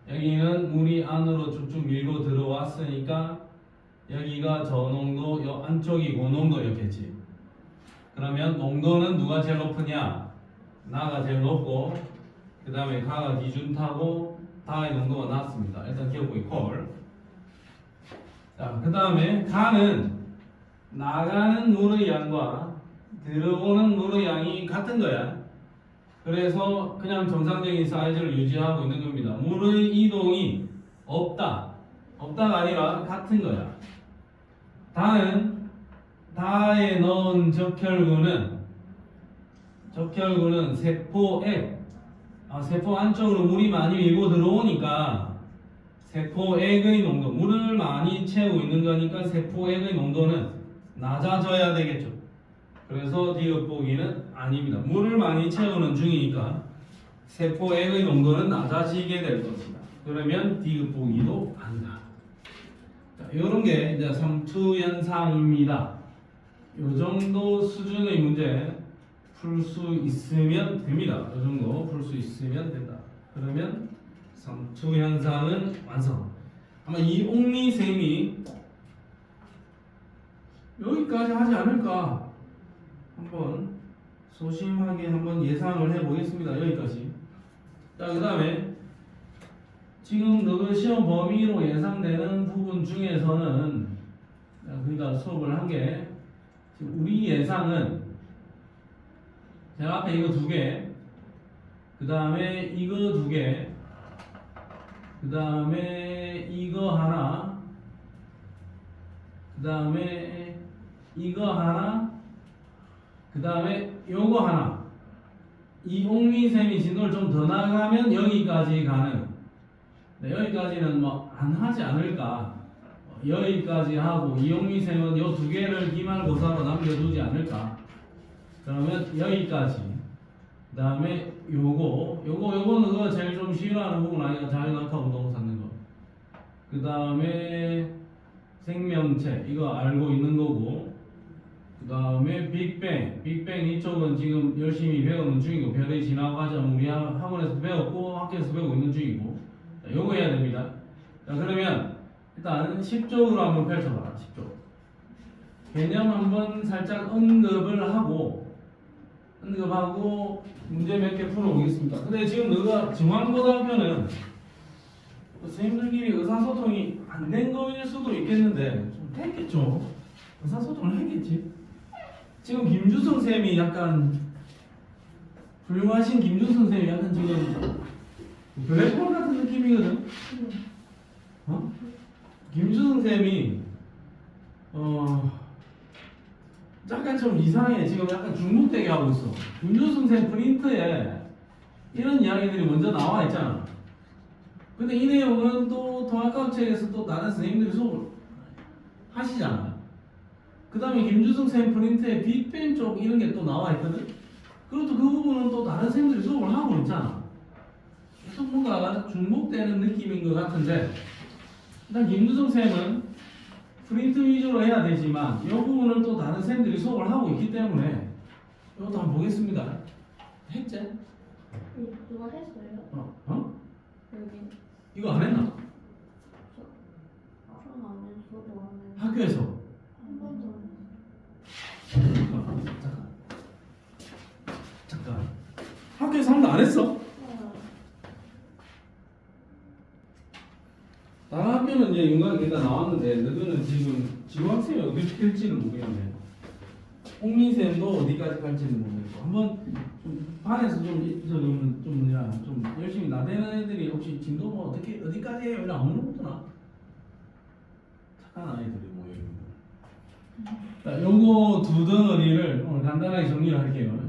여기는 물이 안으로 쭉쭉 밀고 들어왔으니까 여기가 저농도, 요 안쪽이 고농도였겠지. 그러면 농도는 누가 제일 높으냐? 나가 제일 높고 그 다음에 가가 기준 타고 다의 농도가 낮습니다. 일단 기억보기 콜. 자, 그 다음에 가는 나가는 물의 양과 들어오는 물의 양이 같은 거야. 그래서 그냥 정상적인 사이즈를 유지하고 있는 겁니다. 물의 이동이 없다가 아니라 같은 거야. 다에 넣은 적혈구는 세포액, 세포 안쪽으로 물이 많이 밀고 들어오니까 세포액의 농도, 물을 많이 채우고 있는 거니까 세포액의 농도는 낮아져야 되겠죠. 그래서 디귿 보기는 아닙니다. 물을 많이 채우는 중이니까 세포액의 농도는 낮아지게 될 것이다. 그러면 디귿 보기도 아니다. 자, 이런 게 이제 3투 현상입니다. 이 정도 수준의 문제 풀 수 있으면 됩니다. 이 정도 풀 수 있으면 된다. 그러면 3투 현상은 완성. 아마 이옥리 쌤이 여기까지 하지 않을까 한번 소심하게 한번 예상을 해보겠습니다. 여기까지. 자, 그 다음에 지금 너그 시험 범위로 예상되는 부분 중에서는 그러니까 수업을 한 게 우리 예상은 제가 앞에 이거 2개, 그 다음에 이거 2개, 그 다음에 이거 하나, 그 다음에 이거 하나, 그 다음에 요거 하나. 이옥리쌤이 진도를 좀 더 나가면 여기까지 가는. 네, 여기까지는 뭐 안 하지 않을까. 여기까지 하고 이옥리쌤은 요 2개를 기말고사로 남겨두지 않을까. 그러면 여기까지. 그 다음에 요거는 그거 제일 좀 싫어하는 부분 아니야. 자유낙하 운동 찾는 거. 그 다음에 생명체 이거 알고 있는 거고. 그 다음에 빅뱅 이쪽은 지금 열심히 배우는 중이고 별의 진화 과정 우리 학원에서 배웠고 학교에서 배우고 있는 중이고 자, 요거 해야 됩니다. 자 그러면 일단 10쪽으로 한번 펼쳐봐라. 10쪽 개념 한번 살짝 언급하고 문제 몇 개 풀어보겠습니다. 근데 지금 너가 중앙고등학교는 선생님들끼리 의사소통이 안 된 거일 수도 있겠는데 좀 됐겠죠? 의사소통을 했겠지? 지금 김주성 쌤이 약간 훌륭하신 김주성 쌤이 약간 지금 블랙홀 같은 느낌이거든? 어? 김주성 쌤이 약간 좀 이상해. 지금 약간 중복되게 하고 있어. 김주성 쌤 프린트에 이런 이야기들이 먼저 나와 있잖아. 근데 이 내용은 또 통합과학책에서 또 다른 선생님들이 수업을 하시잖아. 그 다음에 김주성 쌤 프린트에 빅뱅 쪽 이런 게 또 나와 있거든. 그리고 또 그 부분은 또 다른 선생님들이 수업을 하고 있잖아. 계속 뭔가 중복되는 느낌인 것 같은데 일단 김주성 쌤은 프린트 위주로 해야 되지만 이 부분을 또 다른 선생님들이 수업을 하고 있기 때문에 이것도 한번 보겠습니다. 했지? 누가 했어요? 어? 여기 이거 안 했나? 좀 안 해서 저도 안 해요. 학교에서 한 번도 안 했어요. 잠깐 학교에서 한 번도 안 했어? 다른 학교는 이제 윤곽이 일단 나왔는데 너희는 지금 지구학생이 어떻게 될지는 모르겠네. 홍민쌤도 어디까지 갈지는 모르겠고 한번 좀 반에서 좀 열심히 나대는 애들이 혹시 진도 뭐 어디까지 해요? 이런 안 물어보더나? 착한 아이들이 모여있는. 자, 요거 두 덩어리를 오늘 간단하게 정리를 할게요.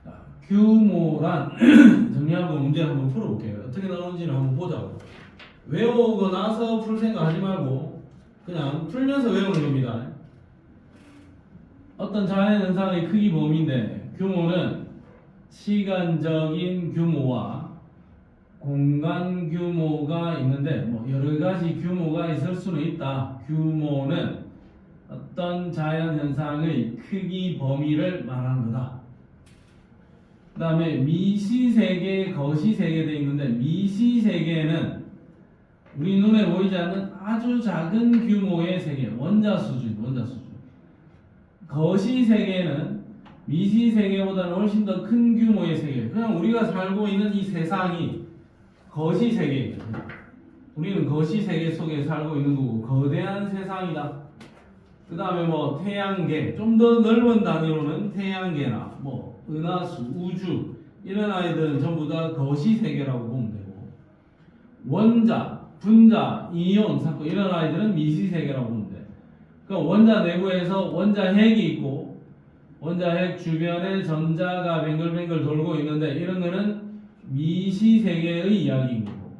자, 규모란 정리하고 문제 한번 풀어볼게요. 어떻게 나오는지를 한번 보자고. 외우고 나서 풀 생각 하지 말고 그냥 풀면서 외우는 겁니다. 어떤 자연 현상의 크기 범위인데 규모는 시간적인 규모와 공간 규모가 있는데 뭐 여러 가지 규모가 있을 수는 있다. 규모는 어떤 자연 현상의 크기 범위를 말하는 거다. 그 다음에 미시세계, 거시세계 되어 있는데 미시세계는 우리 눈에 보이지 않는 아주 작은 규모의 세계, 원자 수준. 거시세계는 미시세계보다는 훨씬 더 큰 규모의 세계. 그냥 우리가 살고 있는 이 세상이 거시세계예요. 우리는 거시세계 속에 살고 있는 거고 거대한 세상이다. 그 다음에 뭐 태양계, 좀 더 넓은 단위로는 태양계나 뭐 은하수, 우주 이런 아이들은 전부 다 거시세계라고 보면 되고 원자, 분자, 이온, 사건 이런 아이들은 미시세계라고 보면 돼. 그러니까 원자 내부에서 원자핵이 있고 원자핵 주변에 전자가 뱅글뱅글 돌고 있는데 이런 거는 미시세계의 이야기인 거고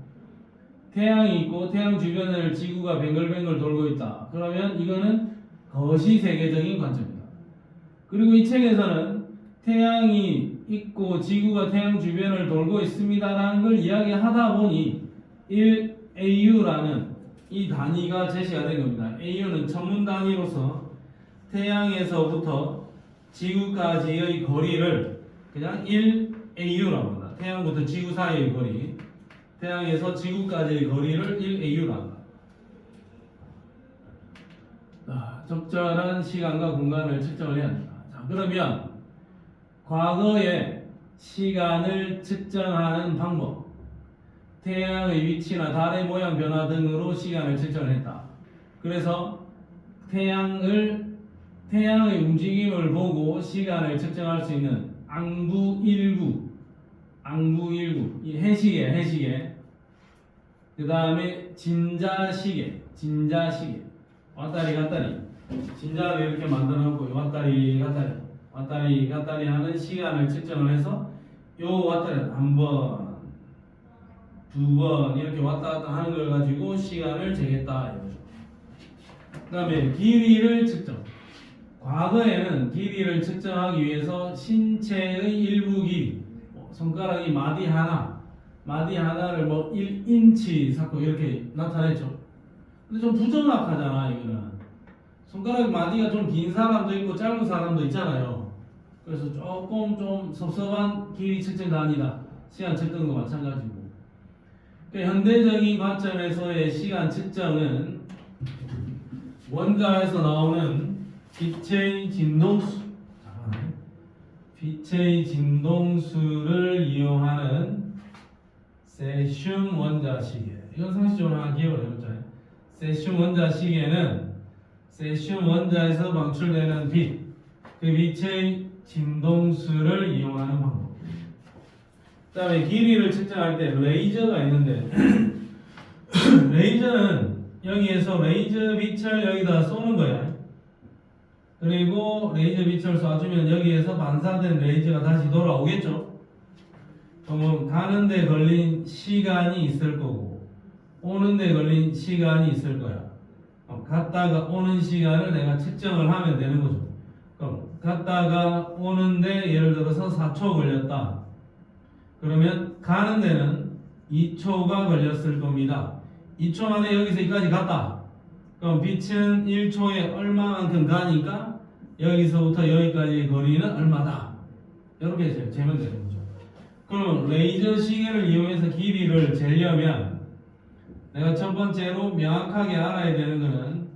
태양이 있고 태양 주변을 지구가 뱅글뱅글 돌고 있다. 그러면 이거는 거시세계적인 관점이다. 그리고 이 책에서는 태양이 있고 지구가 태양 주변을 돌고 있습니다라는 걸 이야기하다 보니 1AU라는 이 단위가 제시가 된 겁니다. AU는 천문 단위로서 태양에서부터 지구까지의 거리를 그냥 1AU라고 합니다. 태양부터 지구 사이의 거리, 태양에서 지구까지의 거리를 1AU라고 합니다. 적절한 시간과 공간을 측정을 해야 합니다. 자, 그러면 과거에 시간을 측정하는 방법, 태양의 위치나 달의 모양 변화 등으로 시간을 측정을 했다. 그래서 태양의 움직임을 보고 시간을 측정할 수 있는 앙부일구, 이 해시계. 그 다음에 진자시계, 왔다리 갔다리. 진자를 이렇게 만들어놓고 왔다리 갔다리 하는 시간을 측정을 해서 요 왔다리 한 번, 두 번 이렇게 왔다 갔다 하는 걸 가지고 시간을 재겠다 이거죠. 그 다음에 길이를 측정. 과거에는 길이를 측정하기 위해서 신체의 일부 길이, 손가락이 마디 하나를 뭐 1인치 자꾸 이렇게 나타냈죠. 근데 좀 부정확하잖아 이거는. 손가락 마디가 좀 긴 사람도 있고 짧은 사람도 있잖아요. 그래서 조금 좀 섭섭한 길이 측정 단위다. 시간 측정도 마찬가지고. 그러니까 현대적인 관점에서의 시간 측정은 원가에서 나오는 빛의 진동수를 이용하는 세슘 원자시계. 이건 상식적으로 하나 기억을 해보자. 세슘 원자시계는 세슘 원자에서 방출되는 빛, 그 빛의 진동수를 이용하는 방법. 그 다음에 길이를 측정할 때 레이저가 있는데 레이저는 여기에서 레이저 빛을 여기다 쏘는 거야. 그리고 레이저 빛을 쏴주면 여기에서 반사된 레이저가 다시 돌아오겠죠. 그러면 가는데 걸린 시간이 있을 거고 오는데 걸린 시간이 있을 거야. 갔다가 오는 시간을 내가 측정을 하면 되는 거죠. 그럼 갔다가 오는데 예를 들어서 4초 걸렸다. 그러면 가는 데는 2초가 걸렸을 겁니다. 2초 만에 여기서 여기까지 갔다. 그럼 빛은 1초에 얼마만큼 가니까 여기서부터 여기까지의 거리는 얼마다. 이렇게 재면 되는 거죠. 그럼 레이저 시계를 이용해서 길이를 재려면 내가 첫 번째로 명확하게 알아야 되는 것은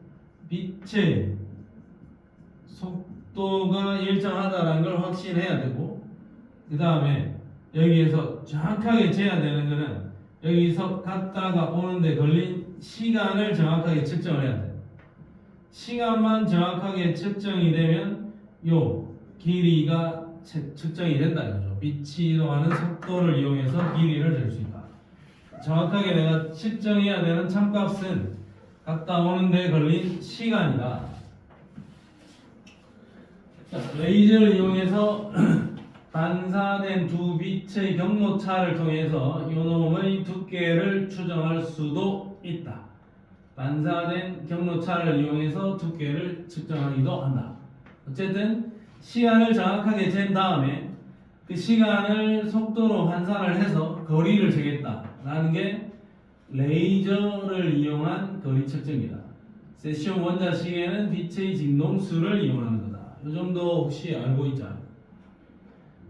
빛의 속도가 일정하다는 걸 확신해야 되고, 그 다음에 여기에서 정확하게 재야 되는 것은 여기서 갔다가 오는데 걸린 시간을 정확하게 측정을 해야 돼요. 시간만 정확하게 측정이 되면 요 길이가 측정이 된다 이거죠. 빛이 이동하는 속도를 이용해서 길이를 잴 수 있다. 정확하게 내가 측정해야 되는 참값은 갔다 오는데 걸린 시간이다. 자, 레이저를 이용해서 반사된 두 빛의 경로차를 통해서 요놈의 두께를 추정할 수도 있다. 반사된 경로차를 이용해서 두께를 측정하기도 한다. 어쨌든 시간을 정확하게 잰 다음에 그 시간을 속도로 환산을 해서 거리를 재겠다라는 게 레이저를 이용한 거리 측정이다. 세슘 원자시계는 빛의 진동수를 이용하는 거다. 이 정도 혹시 알고 있자?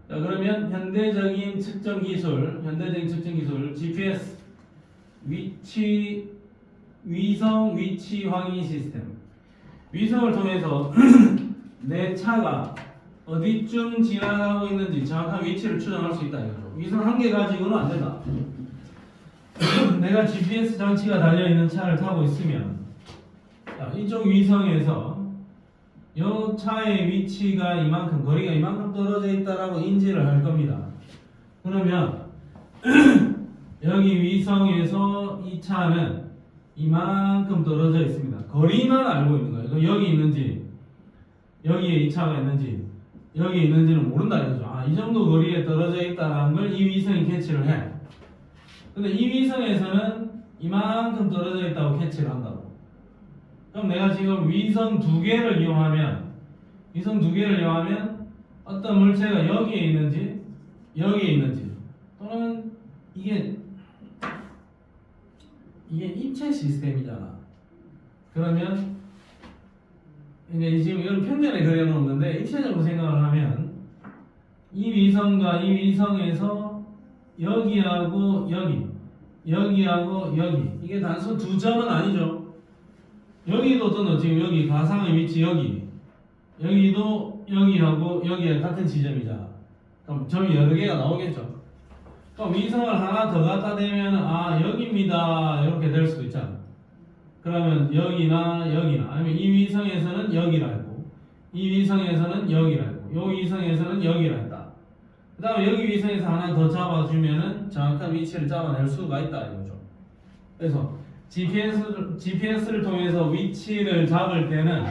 자, 그러면 현대적인 측정 기술, GPS 위성 위치 확인 시스템. 위성을 통해서 내 차가 어디쯤 지나가고 있는지 정확한 위치를 추정할 수 있다 이거죠. 위성 한 개 가지고는 안 된다. 내가 GPS 장치가 달려 있는 차를 타고 있으면, 자, 이쪽 위성에서 이 차의 위치가 이만큼, 거리가 이만큼 떨어져 있다라고 인지를 할 겁니다. 그러면 여기 위성에서 이 차는 이만큼 떨어져 있습니다. 거리만 알고 있는 거예요. 그럼 여기 있는지, 여기에 이 차가 있는지, 여기에 있는지는 모른다 이거죠. 아, 이 정도 거리에 떨어져 있다는 걸 이 위성이 캐치를 해. 근데 이 위성에서는 이만큼 떨어져 있다고 캐치를 한다고. 그럼 내가 지금 위성 두 개를 이용하면 어떤 물체가 여기에 있는지 여기에 있는지, 또는 이게 입체 시스템이잖아. 그러면 이제 지금 이건 평면에 그려놓는데 입체적으로 생각을 하면 이 위성과 이 위성에서 여기하고 여기하고 여기, 이게 단순 두 점은 아니죠. 여기도 또는 지금 여기 가상의 위치 여기도 여기하고 여기가 같은 지점이잖아. 그럼 점이 여러 개가 나오겠죠. 그럼 위성을 하나 더 갖다 대면 아 여기입니다 이렇게 될 수도 있잖아. 그러면 여기나 아니면 이 위성에서는 여기라 했고 이 위성에서는 여기라 했고 요 위성에서는 여기라 했다. 그 다음에 여기 위성에서 하나 더 잡아주면은 정확한 위치를 잡아낼 수가 있다 이거죠. 그래서 GPS를 통해서 위치를 잡을 때는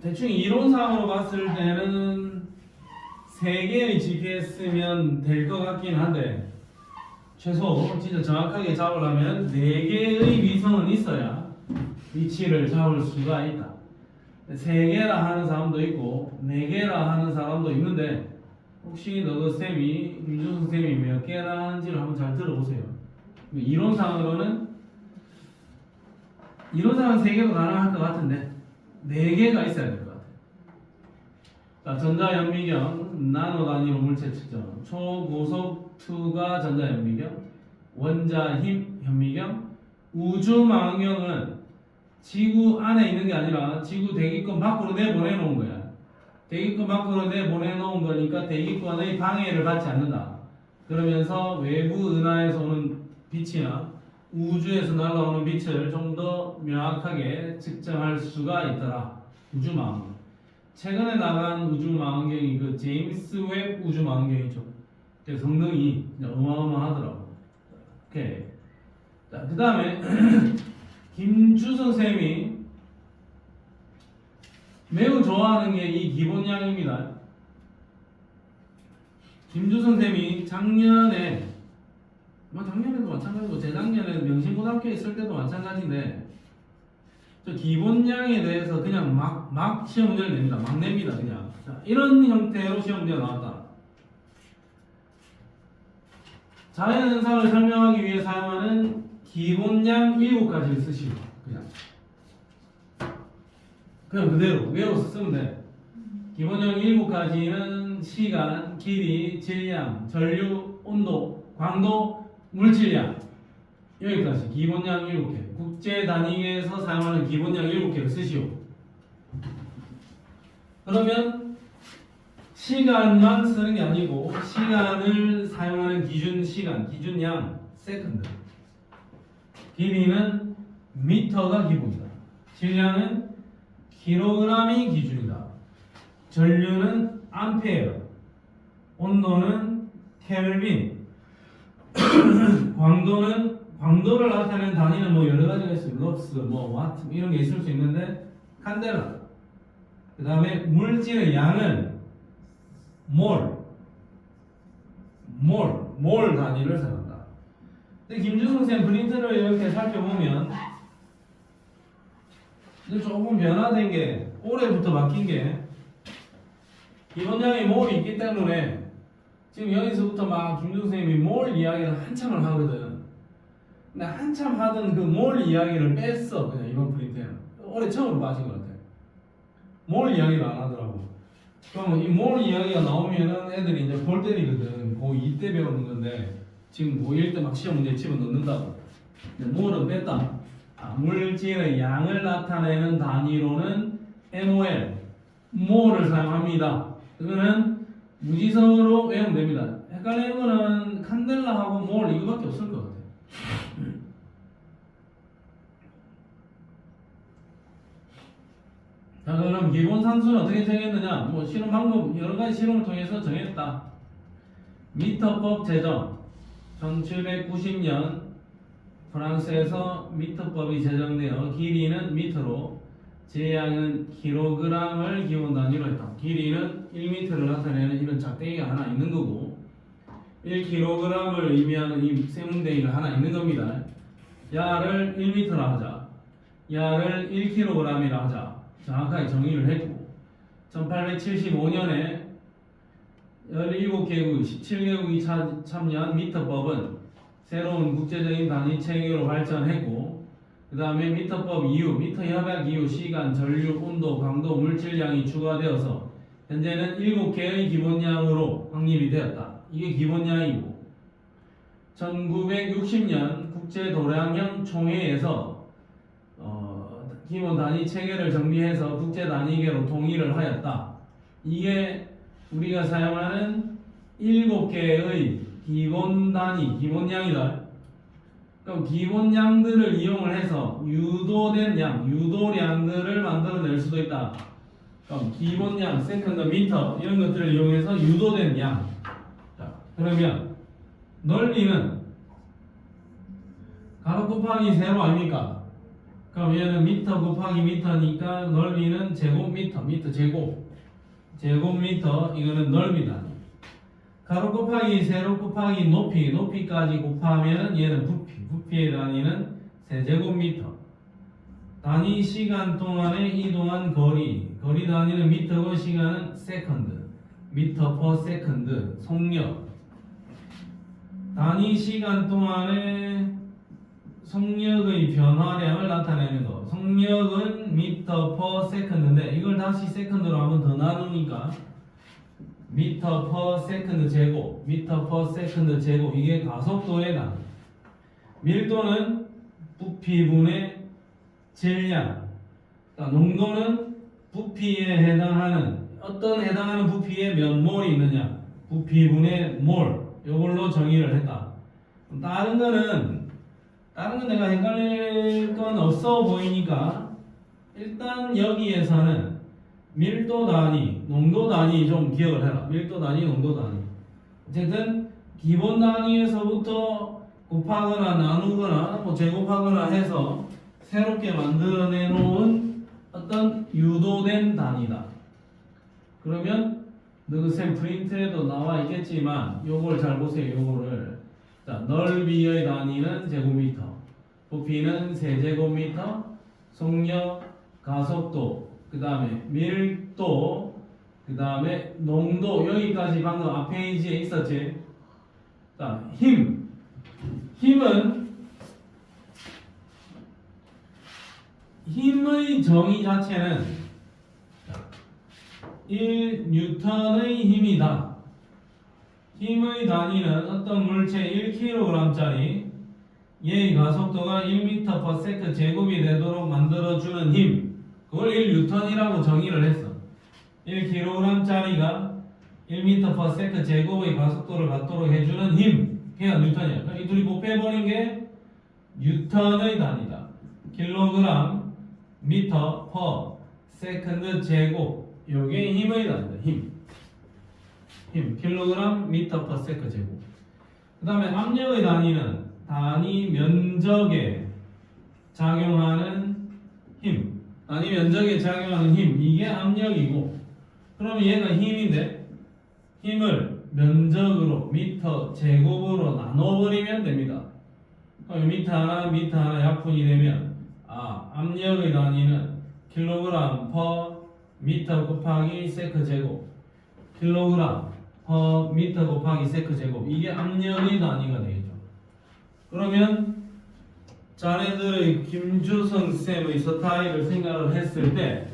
대충 이론상으로 봤을 때는 3개의 GPS면 될 것 같긴 한데 최소 진짜 정확하게 잡으려면 4개의 위성은 있어야 위치를 잡을 수가 있다. 3개라 하는 사람도 있고 4개라 하는 사람도 있는데 혹시 너도 쌤이 윤준수 쌤이 몇 개나 하는지를 한번 잘 들어보세요. 이론상으로는 3개도 가능할 것 같은데 4개가 있어야 될 것 같아요. 자, 전자연미경, 나노 단위로 물체 측정, 초고속 투과 전자연미경, 원자힘 현미경, 우주망원경은 지구 안에 있는 게 아니라 지구 대기권 밖으로 내보내놓은 거야. 대기권 밖으로 내보내놓은 거니까 대기권의 방해를 받지 않는다. 그러면서 외부 은하에서 오는 빛이나 우주에서 날아오는 빛을 좀 더 명확하게 측정할 수가 있더라. 우주망원경. 최근에 나간 우주망원경이 그 제임스 웹 우주망원경이죠. 성능이 어마어마하더라고. 오케이. 자, 그 다음에 김주성 쌤이 매우 좋아하는 게 이 기본량입니다. 김주성 쌤이 작년에도 마찬가지고 재작년에 명신고등학교에 있을 때도 마찬가지인데 저 기본량에 대해서 그냥 막 시험 문제를 냅니다. 막 냅니다. 그냥. 자, 이런 형태로 시험 문제가 나왔다. 자연현상을 설명하기 위해 사용하는 기본량 7가지를 쓰시고 그냥 그대로 외워서 쓰면 돼. 기본량 7가지는 시간, 길이, 질량, 전류, 온도, 광도, 물질량 여기까지 기본량 7개. 국제 단위에서 사용하는 기본량 7개를 쓰시오. 그러면 시간만 쓰는 게 아니고 시간을 사용하는 기준 시간, 기준량 세컨드. 길이는 미터가 기본이다. 질량은 킬로그램이 기준이다. 전류는 암페어. 온도는 켈빈. 광도를 나타내는 단위는 뭐 여러 가지가 있어요. 럭스, 뭐 와트 이런 게 있을 수 있는데 칸델라. 그 다음에 물질의 양은 몰 단위를 사용한다. 근데 김주성 쌤 프린트를 이렇게 살펴보면 조금 변화된 게 올해부터 바뀐 게 기본량이 몰이 있기 때문에 지금 여기서부터 막 김주성 쌤이 몰 이야기를 한참을 하거든. 근데 한참 하던 그 몰 이야기를 뺐어. 그냥 이번 프린트에는 올해 처음으로 빠진 것 같아. 몰 이야기를 안 하더라고. 그럼 이 몰 이야기가 나오면은 애들이 이제 골 때리거든. 고2 때 배우는 건데 지금 고1 때 막 시험 문제 집어넣는다고. 몰은 뺐다. 물질의 양을 나타내는 단위로는 MOL, 몰을 사용합니다. 그거는 무지성으로 외우면 됩니다. 헷갈리는 거는 칸델라하고 몰 이거밖에 없을 것 같아요. 자, 그럼 기본 산수는 어떻게 정했느냐? 뭐 실험 방법 여러 가지 실험을 통해서 정했다. 미터법 제정. 1790년 프랑스에서 미터법이 제정되어 길이는 미터로, 질량은 킬로그램을 기본 단위로 했다. 길이는 1미터를 나타내는 이런 작대기가 하나 있는 거고, 1kg을 의미하는 이 세문대기가 하나 있는 겁니다. 야를 1m라 하자. 야를 1kg이라 하자. 정확하게 정의를 했고 1875년에 17개국, 17개국이 참여한 미터법은 새로운 국제적인 단위 체계로 발전했고 그 다음에 미터법 이후, 미터 협약 이후 시간, 전류, 온도, 광도, 물질량이 추가되어서 현재는 7개의 기본량으로 확립이 되었다. 이게 기본량이고 1960년 국제도량형 총회에서 기본 단위 체계를 정비해서 국제 단위계로 통일을 하였다. 이게 우리가 사용하는 7개의 기본 단위, 기본량이다. 그럼 기본량들을 이용을 해서 유도된 양, 유도량들을 만들어낼 수도 있다. 그럼 기본량, 세컨드, 미터 이런 것들을 이용해서 유도된 양. 자, 그러면 넓이는 가로 곱하기 세로 아닙니까? 그럼 얘는 미터 곱하기 미터니까 넓이는 제곱미터, 미터 제곱, 제곱미터 이거는 넓이 단위. 가로 곱하기 세로 곱하기 높이, 높이까지 곱하면은 얘는 부피, 부피의 단위는 세제곱미터. 단위 시간 동안에 이동한 거리, 거리 단위는 미터고 시간은 세컨드, 미터 퍼 세컨드. 속력, 단위 시간 동안에 속력의 변화량을 나타내는 거. 속력은 미터 퍼 세컨드인데 이걸 다시 세컨드로 한번 더 나누니까 미터 퍼 세컨드 제곱, 미터 퍼 세컨드 제곱 이게 가속도의 단위. 밀도는 부피분의 질량. 그러니까 농도는 부피에 해당하는 어떤 해당하는 부피에 몇 몰이 있느냐. 부피분의 몰. 이걸로 정의를 했다. 다른 건 내가 헷갈릴 건 없어 보이니까 일단 여기에서는 밀도 단위, 농도 단위 좀 기억을 해라. 밀도 단위, 농도 단위. 어쨌든 기본 단위에서부터 곱하거나 나누거나 뭐 제곱하거나 해서 새롭게 만들어내 놓은 어떤 유도된 단위다. 그러면 너그 프린트에도 나와 있겠지만 요걸 잘 보세요. 요거를 자, 넓이의 단위는 제곱미터, 부피는 세제곱미터, 속력, 가속도, 그 다음에 밀도, 그 다음에 농도. 여기까지 방금 앞 페이지에 있었지. 자, 힘의 정의 자체는 1뉴턴의 힘이다. 힘의 단위는 어떤 물체 1kg짜리 얘의 가속도가 1m/s 제곱이 되도록 만들어주는 힘, 그걸 1뉴턴이라고 정의를 했어. 1kg짜리가 1m/s 제곱의 가속도를 갖도록 해주는 힘, 걔가 뉴턴이야. 그러니까 이 둘이 곱해버린 게 뉴턴의 단위다. 킬로그램 미터 퍼 세컨드 제곱, 요게 힘의 단위다. 힘 킬로그램 미터 퍼 세컨드 제곱. 그 다음에 압력의 단위는 단위 면적에 작용하는 힘, 단위 면적에 작용하는 힘, 이게 압력이고, 그러면 얘가 힘인데 힘을 면적으로 미터 제곱으로 나눠버리면 됩니다. 그럼 미터 하나 약분이 되면 압력의 단위는 킬로그램 퍼 미터 곱하기 세컨드 제곱, 킬로그램 퍼 미터 곱하기 세컨드 제곱, 이게 압력의 단위가 되겠죠. 그러면 자네들의 김주성 쌤의 스타일을 생각을 했을 때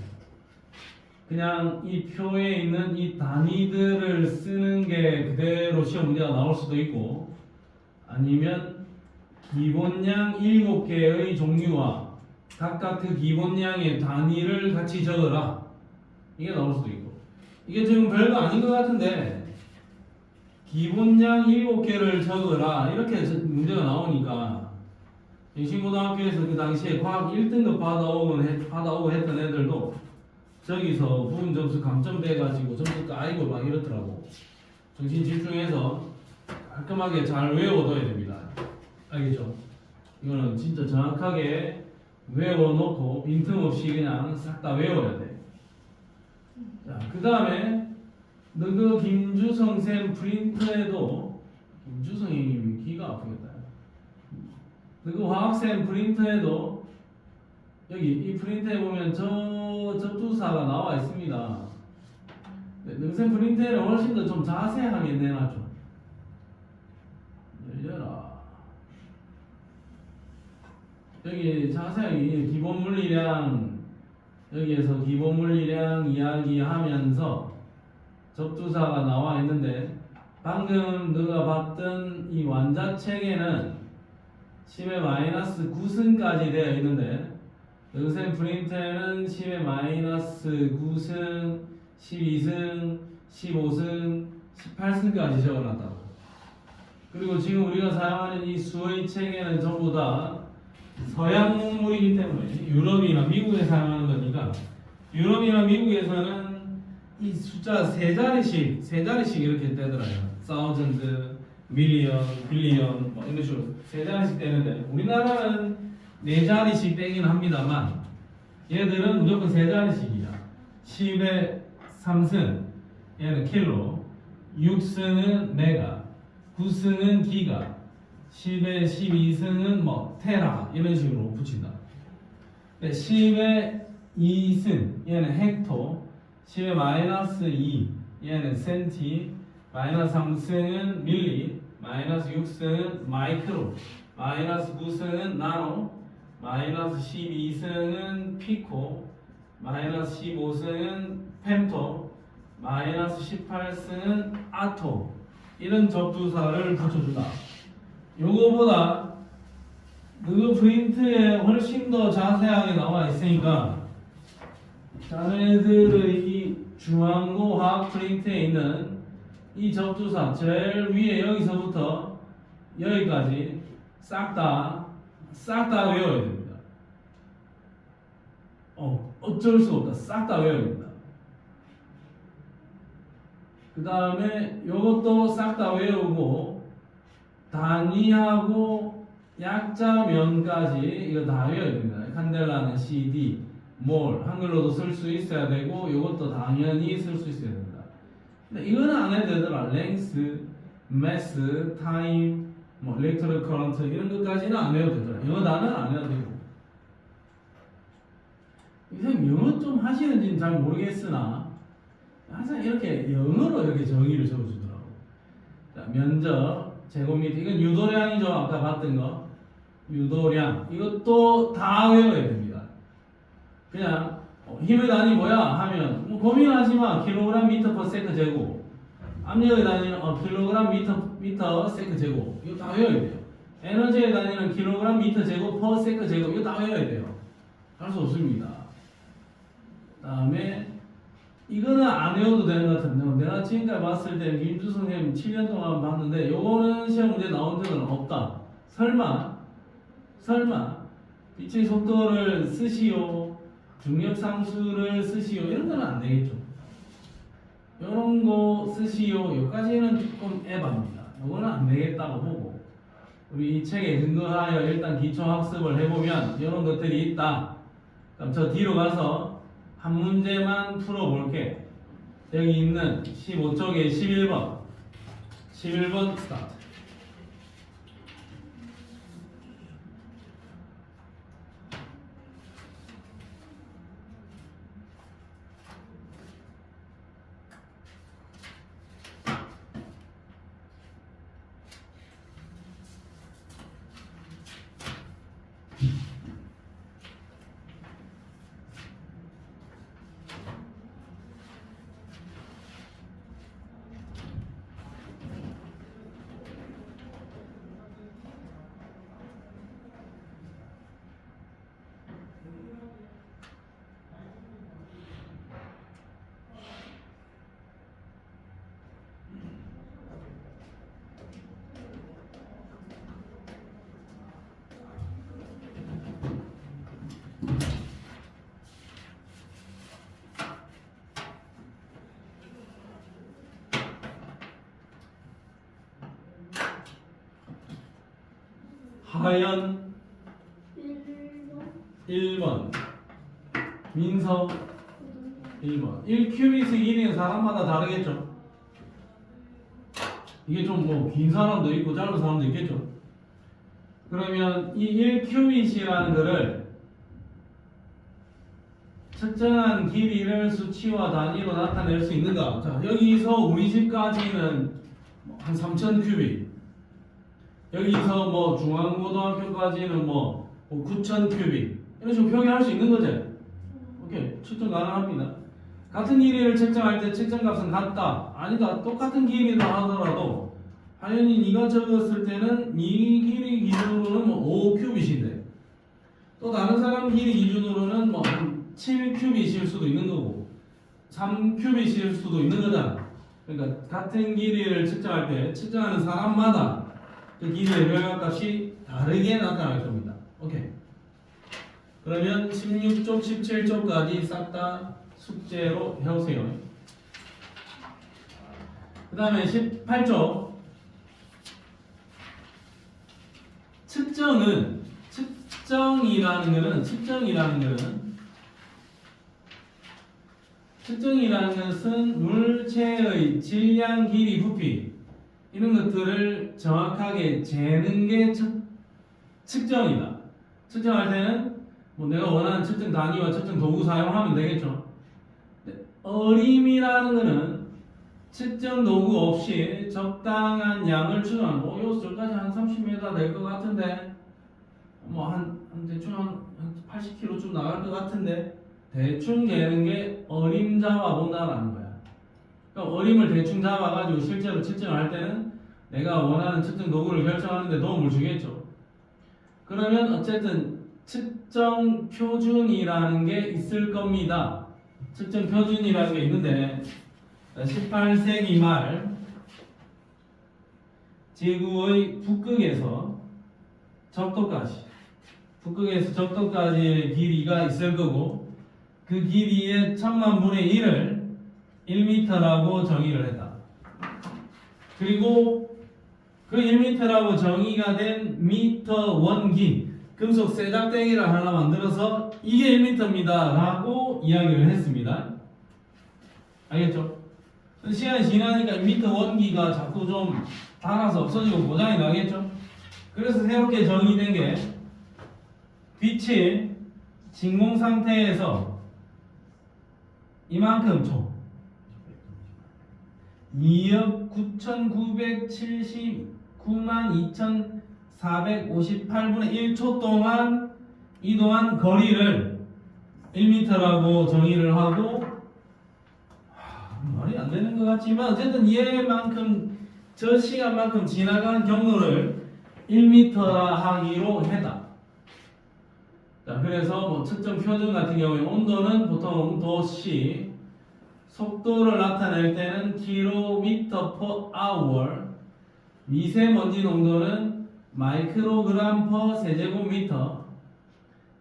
그냥 이 표에 있는 이 단위들을 쓰는 게 그대로 시험 문제가 나올 수도 있고, 아니면 기본량 7개의 종류와 각각 그 기본량의 단위를 같이 적어라, 이게 나올 수도 있고. 이게 지금 별거 아닌 것 같은데 기본량 7개를 적어라 이렇게 문제가 나오니까 신고등학교에서 그 당시에 과학 1등급 받아오고 했던 애들도 저기서 부분 점수 감점돼가지고 점수 까이고 막 이렇더라고. 정신 집중해서 깔끔하게 잘 외워둬야 됩니다. 알겠죠? 이거는 진짜 정확하게 외워놓고 빈틈없이 그냥 싹 다 외워야 돼. 자, 그 다음에 너그 김주성 쌤 프린트에도, 김주성 형님이 귀가 아프겠다. 너그 화학쌤 프린트에도 여기 이 프린트에 보면 접두사가 나와 있습니다. 능생 프린트에는 훨씬 더 좀 자세하게 내놨죠. 열려라. 여기 자세하게 기본 물리량, 여기에서 기본 물리량 이야기하면서 접두사가 나와 있는데, 방금 너가 봤던 이 완자책에는 10의 마이너스 9승까지 되어 있는데 능생 프린트에는 10의 마이너스 9승, 12승, 15승, 18승까지 적어놨다고. 그리고 지금 우리가 사용하는 이 수의 책에는 전부 다 서양 문물이기 때문에 유럽이나 미국에 사용하는 거니까, 유럽이나 미국에서는 이 숫자 세 자리씩 이렇게 떼더라고요. 사우전드, 밀리언, 빌리언 뭐 이런 식으로 세 자리씩 떼는데 우리나라는 네 자리씩 떼긴 합니다만 얘들은 무조건 세 자리씩이야. 10의 3승 얘는 킬로, 6승은 메가, 9승은 기가, 10의 12승은 뭐 테라 이런 식으로 붙인다. 10의 2승 얘는 헥토, 10의 마이너스 2 얘는 센티, 마이너스 3승은 밀리, 마이너스 6승은 마이크로, 마이너스 9승은 나노, 마이너스 12승은 피코, 마이너스 15승은 펜토, 마이너스 18승은 아토. 이런 접두사를 붙여준다. 요거보다 그 프린트에 훨씬 더 자세하게 나와 있으니까 자네들의 이 중앙고 화학 프린트에 있는 이 접두사 제일 위에 여기서부터 여기까지 싹 다 외워야 됩니다. 어쩔 수 없다. 싹 다 외워야 됩니다. 그 다음에 요것도 싹 다 외우고 단위하고 약자면까지 이거 다 외워야 됩니다. 칸델라는 CD, 몰 한글로도 쓸 수 있어야 되고 요것도 당연히 쓸 수 있어야 됩니다. 근데 이거는 안 해도 되더라. 랭스, 매스, 타임, 뭐 일렉트릭 커런트 이런 것까지는 안 해도 되더라. 영어 단어는 안 해도 되고. 선생님 영어 좀 하시는지는 잘 모르겠으나 항상 이렇게 영어로 이렇게 정의를 적어주더라고. 자, 면적, 제곱미터 이건 유도량이죠. 아까 봤던 거 유도량 이것도 다 외워야 됩니다. 그냥 힘의 단위 뭐야 하면 뭐 고민하지 마. 킬로그램 미터 퍼 세컨 제곱. 압력의 단위는 킬로그램 미터 세컨 제곱. 이거 다 외워야 돼요. 에너지의 단위는 킬로그램 미터 제곱 퍼 세컨 제곱. 이거 다 외워야 돼요. 할 수 없습니다. 다음에 이거는 안 외워도 되는 것 같은데 내가 지금까지 봤을 때 김주 선생님 7년 동안 봤는데 요거는 시험 문제 나온 적은 없다. 설마 빛의 속도를 쓰시오, 중력 상수를 쓰시오 이런 거는 안 되겠죠. 이런 거 쓰시오 여기까지는 조금 에바입니다. 요거는 안 되겠다고 보고 우리 이 책에 근거하여 일단 기초 학습을 해보면 이런 것들이 있다. 그럼 저 뒤로 가서 한 문제만 풀어볼게. 여기 있는 15쪽에 11번 스타트. 하연 1번, 민서 1번. 1큐비스 1인 사람마다 다르겠죠? 이게 좀 뭐 긴 사람도 있고 짧은 사람도 있겠죠? 그러면 이 1큐빗이라는 거를 측정한 길이를 수치와 단위로 나타낼 수 있는가? 자, 여기서 우리 집까지는 한 3,000큐빗. 여기서 뭐 중앙고등학교까지는 뭐 9,000큐빗. 이런 식으로 표기할 수 있는 거죠. 오케이, 측정 가능합니다. 같은 길이를 측정할 때 측정값은 같다, 아니다, 똑같은 길이다 하더라도 당연히 네가 적었을 때는 이 길이 기준으로는 뭐 5큐빗인데 또 다른 사람 길이 기준으로는 뭐 7큐빗일 수도 있는 거고 3큐빗일 수도 있는 거잖아. 그러니까 같은 길이를 측정할 때 측정하는 사람마다 그 길이의 별값이 다르게 나타날 겁니다. 오케이. 그러면 16쪽, 17쪽까지 싹 다 숙제로 해오세요. 그 다음에 18쪽. 측정이라는 것은 물체의 질량, 길이, 부피 이런 것들을 정확하게 재는 게 측정이다. 측정할 때는 뭐 내가 원하는 측정 단위와 측정 도구 사용하면 되겠죠. 어림이라는 것은 측정 도구 없이 적당한 양을 추정하는 거. 여기서 저까지 한 30m 될 것 같은데 뭐 한 대충 한 80km쯤 나갈 것 같은데 대충 재는 게 어림 잡아 본다라는 거야. 그러니까 어림을 대충 잡아가지고 실제로 측정을 할 때는 내가 원하는 측정 도구를 결정하는데 도움을 주겠죠. 그러면 어쨌든 측정 표준이라는 게 있을 겁니다. 측정 표준이라는 게 있는데 18세기 말 지구의 북극에서 적도까지의 길이가 있을 거고 그 길이의 1000만분의 1을 1m라고 정의를 했다. 그리고 그 1m라고 정의가 된 미터 원기 금속 쇠작대기를 하나 만들어서 이게 1m입니다 라고 이야기를 했습니다. 알겠죠? 시간이 지나니까 미터 원기가 자꾸 좀 닳아서 없어지고 고장이 나겠죠? 그래서 새롭게 정의된 게 빛이 진공 상태에서 이만큼 초 2억 9,979만 2,458분의 1초 동안 이동한 거리를 1m라고 정의를 하고 말이 안 되는 것 같지만 어쨌든 얘만큼 저 시간만큼 지나간 경로를 1m라 하기로 했다. 자, 그래서 뭐 측정 표준 같은 경우에 온도는 보통 도시 속도를 나타낼 때는 km/h, 미세먼지 농도는 마이크로그램 퍼 세제곱미터,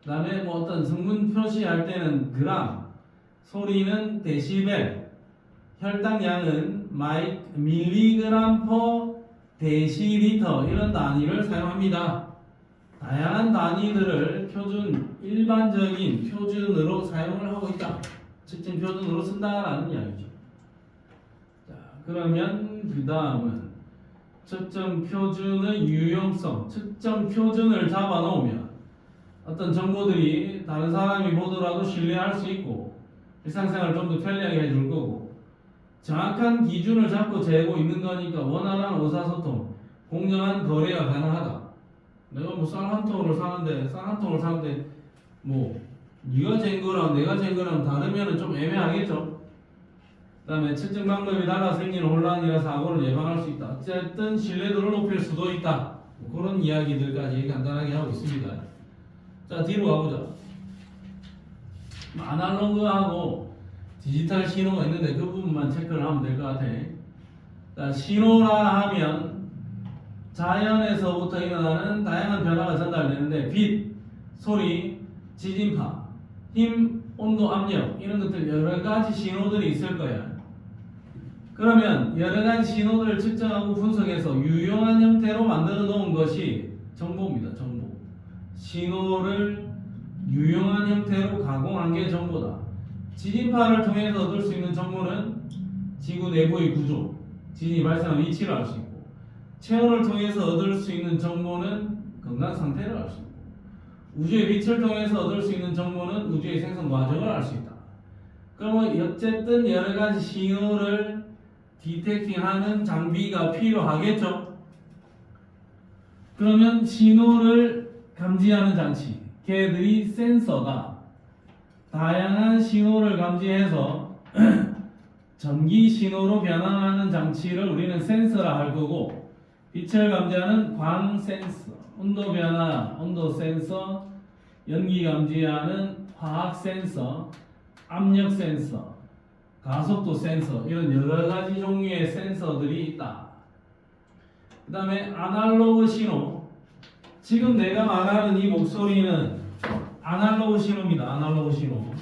그 다음에 뭐 어떤 성분 표시할 때는 그램, 소리는 데시벨, 혈당량은 밀리그램 퍼 데시리터 이런 단위를 사용합니다. 다양한 단위들을 일반적인 표준으로 사용을 하고 있다. 측정 표준으로 쓴다라는 이야기죠. 자, 그러면 그 다음은 측정 표준의 유용성. 측정 표준을 잡아 놓으면 어떤 정보들이 다른 사람이 보더라도 신뢰할 수 있고 일상생활을 좀 더 편리하게 해줄 거고 정확한 기준을 잡고 재고 있는 거니까 원활한 의사소통, 공정한 거래가 가능하다. 내가 뭐 쌀 한 통을 사는데 뭐 네가 잰 거랑 내가 잰 거랑 다르면은 좀 애매하겠죠. 그 다음에 측정 방법이 달라 생기는 혼란이나 사고를 예방할 수 있다. 어쨌든 신뢰도를 높일 수도 있다. 뭐 그런 이야기들까지 간단하게 하고 있습니다. 자, 뒤로 가보자. 아날로그하고 디지털 신호가 있는데 그 부분만 체크를 하면 될 것 같아. 자, 신호라 하면 자연에서부터 일어나는 다양한 변화가 전달되는데 빛, 소리, 지진파, 힘, 온도, 압력 이런 것들 여러 가지 신호들이 있을 거야. 그러면 여러 가지 신호들을 측정하고 분석해서 유용한 형태로 만들어 놓은 것이 정보입니다. 정보. 신호를 유용한 형태로 가공한 게 정보다. 지진파를 통해서 얻을 수 있는 정보는 지구 내부의 구조, 지진이 발생한 위치를 알 수 있고, 체온을 통해서 얻을 수 있는 정보는 건강 상태를 알 수 있고, 우주의 빛을 통해서 얻을 수 있는 정보는 우주의 생성 과정을 알 수 있다. 그러면 어쨌든 여러 가지 신호를 디텍팅하는 장비가 필요하겠죠. 그러면 신호를 감지하는 장치, 걔들이 센서가 다양한 신호를 감지해서 전기 신호로 변환하는 장치를 우리는 센서라 할 거고, 빛을 감지하는 광 센서, 온도 변화, 온도 센서, 연기 감지하는 화학 센서, 압력 센서, 가속도 센서 이런 여러 가지 종류의 센서들이 있다. 그 다음에 아날로그 신호. 지금 내가 말하는 이 목소리는 아날로그 신호입니다. 아날로그 신호.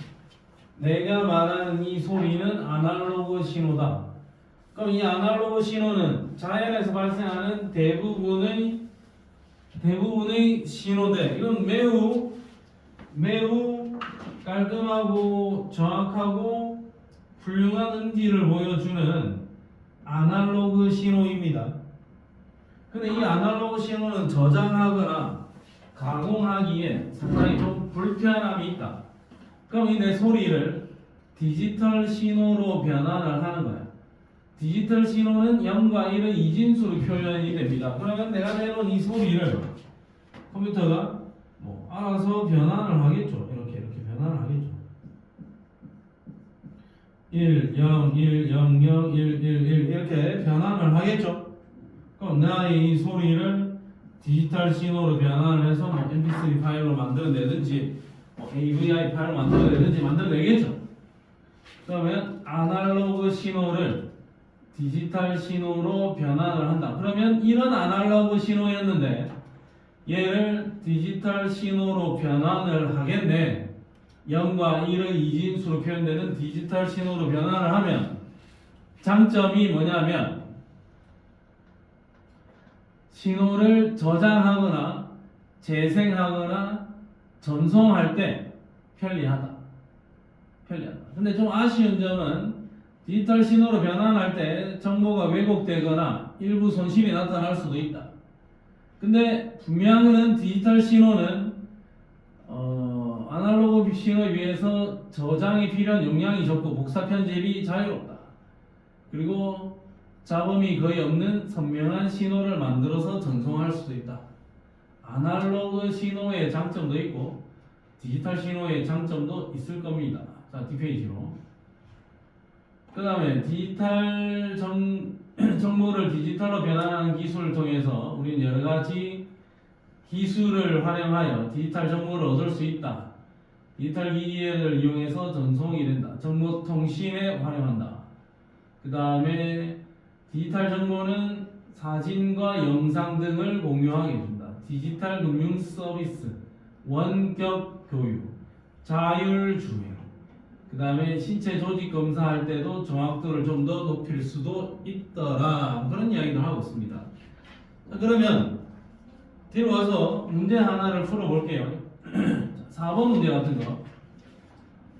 내가 말하는 이 소리는 아날로그 신호다. 그럼 이 아날로그 신호는 자연에서 발생하는 대부분의 신호들, 이건 매우 깔끔하고 정확하고 훌륭한 음질을 보여주는 아날로그 신호입니다. 근데 이 아날로그 신호는 저장하거나 가공하기에 상당히 좀 불편함이 있다. 그럼 이 내 소리를 디지털 신호로 변환을 하는 거야. 디지털 신호는 0과 1의 이진수로 표현이 됩니다. 그러면 내가 내놓은 이 소리를 컴퓨터가 알아서 변환을 하겠죠. 이렇게 변환을 하겠죠. 1, 0, 1, 0, 0, 1, 1, 1 이렇게 변환을 하겠죠. 그럼 나의 이 소리를 디지털 신호로 변환을 해서 뭐 mp3 파일로 만들어내든지 뭐 AVI 파일로 만들어내든지 만들어내겠죠. 그러면 아날로그 신호를 디지털 신호로 변환을 한다. 그러면 이런 아날로그 신호였는데 얘를 디지털 신호로 변환을 하겠네. 0과 1의 이진수로 표현되는 디지털 신호로 변환을 하면 장점이 뭐냐면 신호를 저장하거나 재생하거나 전송할 때 편리하다. 근데 좀 아쉬운 점은 디지털 신호로 변환할 때 정보가 왜곡되거나 일부 손실이 나타날 수도 있다. 근데 분명한 것은 디지털 신호는 아날로그 신호에 비해서 저장이 필요한 용량이 적고 복사 편집이 자유롭다. 그리고 잡음이 거의 없는 선명한 신호를 만들어서 전송할 수도 있다. 아날로그 신호의 장점도 있고 디지털 신호의 장점도 있을 겁니다. 자, 뒷페이지로. 그 다음에 디지털 정보를 디지털로 변환하는 기술을 통해서 우리는 여러 가지 기술을 활용하여 디지털 정보를 얻을 수 있다. 디지털 기기를 이용해서 전송이 된다. 정보통신에 활용한다. 그 다음에 디지털 정보는 사진과 영상 등을 공유하게 해준다. 디지털 금융 서비스, 원격 교육, 자율주행. 그 다음에 신체 조직 검사할 때도 정확도를 좀 더 높일 수도 있더라. 그런 이야기도 하고 있습니다. 그러면 뒤로 와서 문제 하나를 풀어볼게요. 4번 문제 같은 거.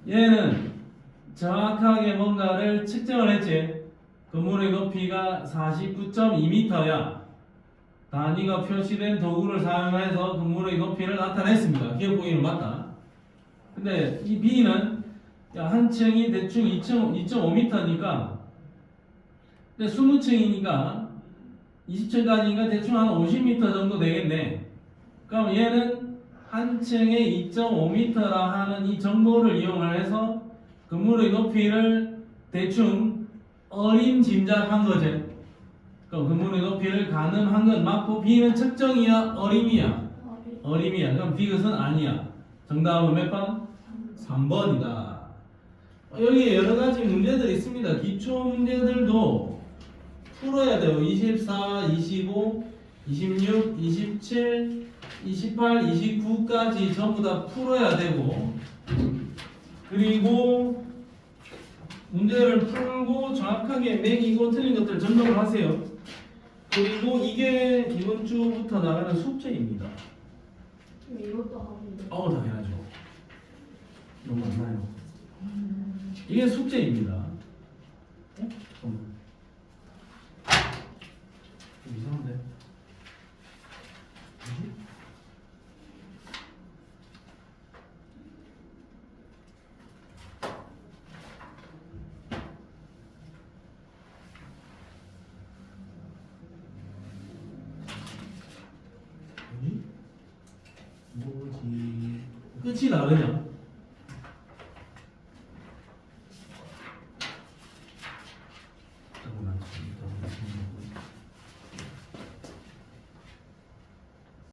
얘는 정확하게 뭔가를 측정을 했지. 건물의 높이가 49.2m야. 단위가 표시된 도구를 사용해서 건물의 높이를 나타냈습니다. 기억 보기는 맞다. 근데 이 B는 한 층이 대충 2.5m니까 근데 20층이니까 20층까지니까 대충 한 50m 정도 되겠네. 그럼 얘는 한 층에 2.5m라 하는 이 정보를 이용을 해서 건물의 높이를 대충 어림짐작한 거지. 그럼 건물의 높이를 가늠한 건 맞고 B는 측정이야 어림이야? 어림이야. 그럼 B것은 아니야. 정답은 몇 번? 3번이다. 여기에 여러 가지 문제들이 있습니다. 기초 문제들도 풀어야 돼요. 24, 25, 26, 27, 28, 29까지 전부 다 풀어야 되고, 그리고 문제를 풀고 정확하게 매기고 틀린 것들 점검을 하세요. 그리고 이게 이번 주부터 나가는 숙제입니다. 이것도 하고 당연하죠. 너무 많나요? 이게 숙제입니다. 잠깐만. 좀 이상한데? 뭐지? 끝이 다르냐?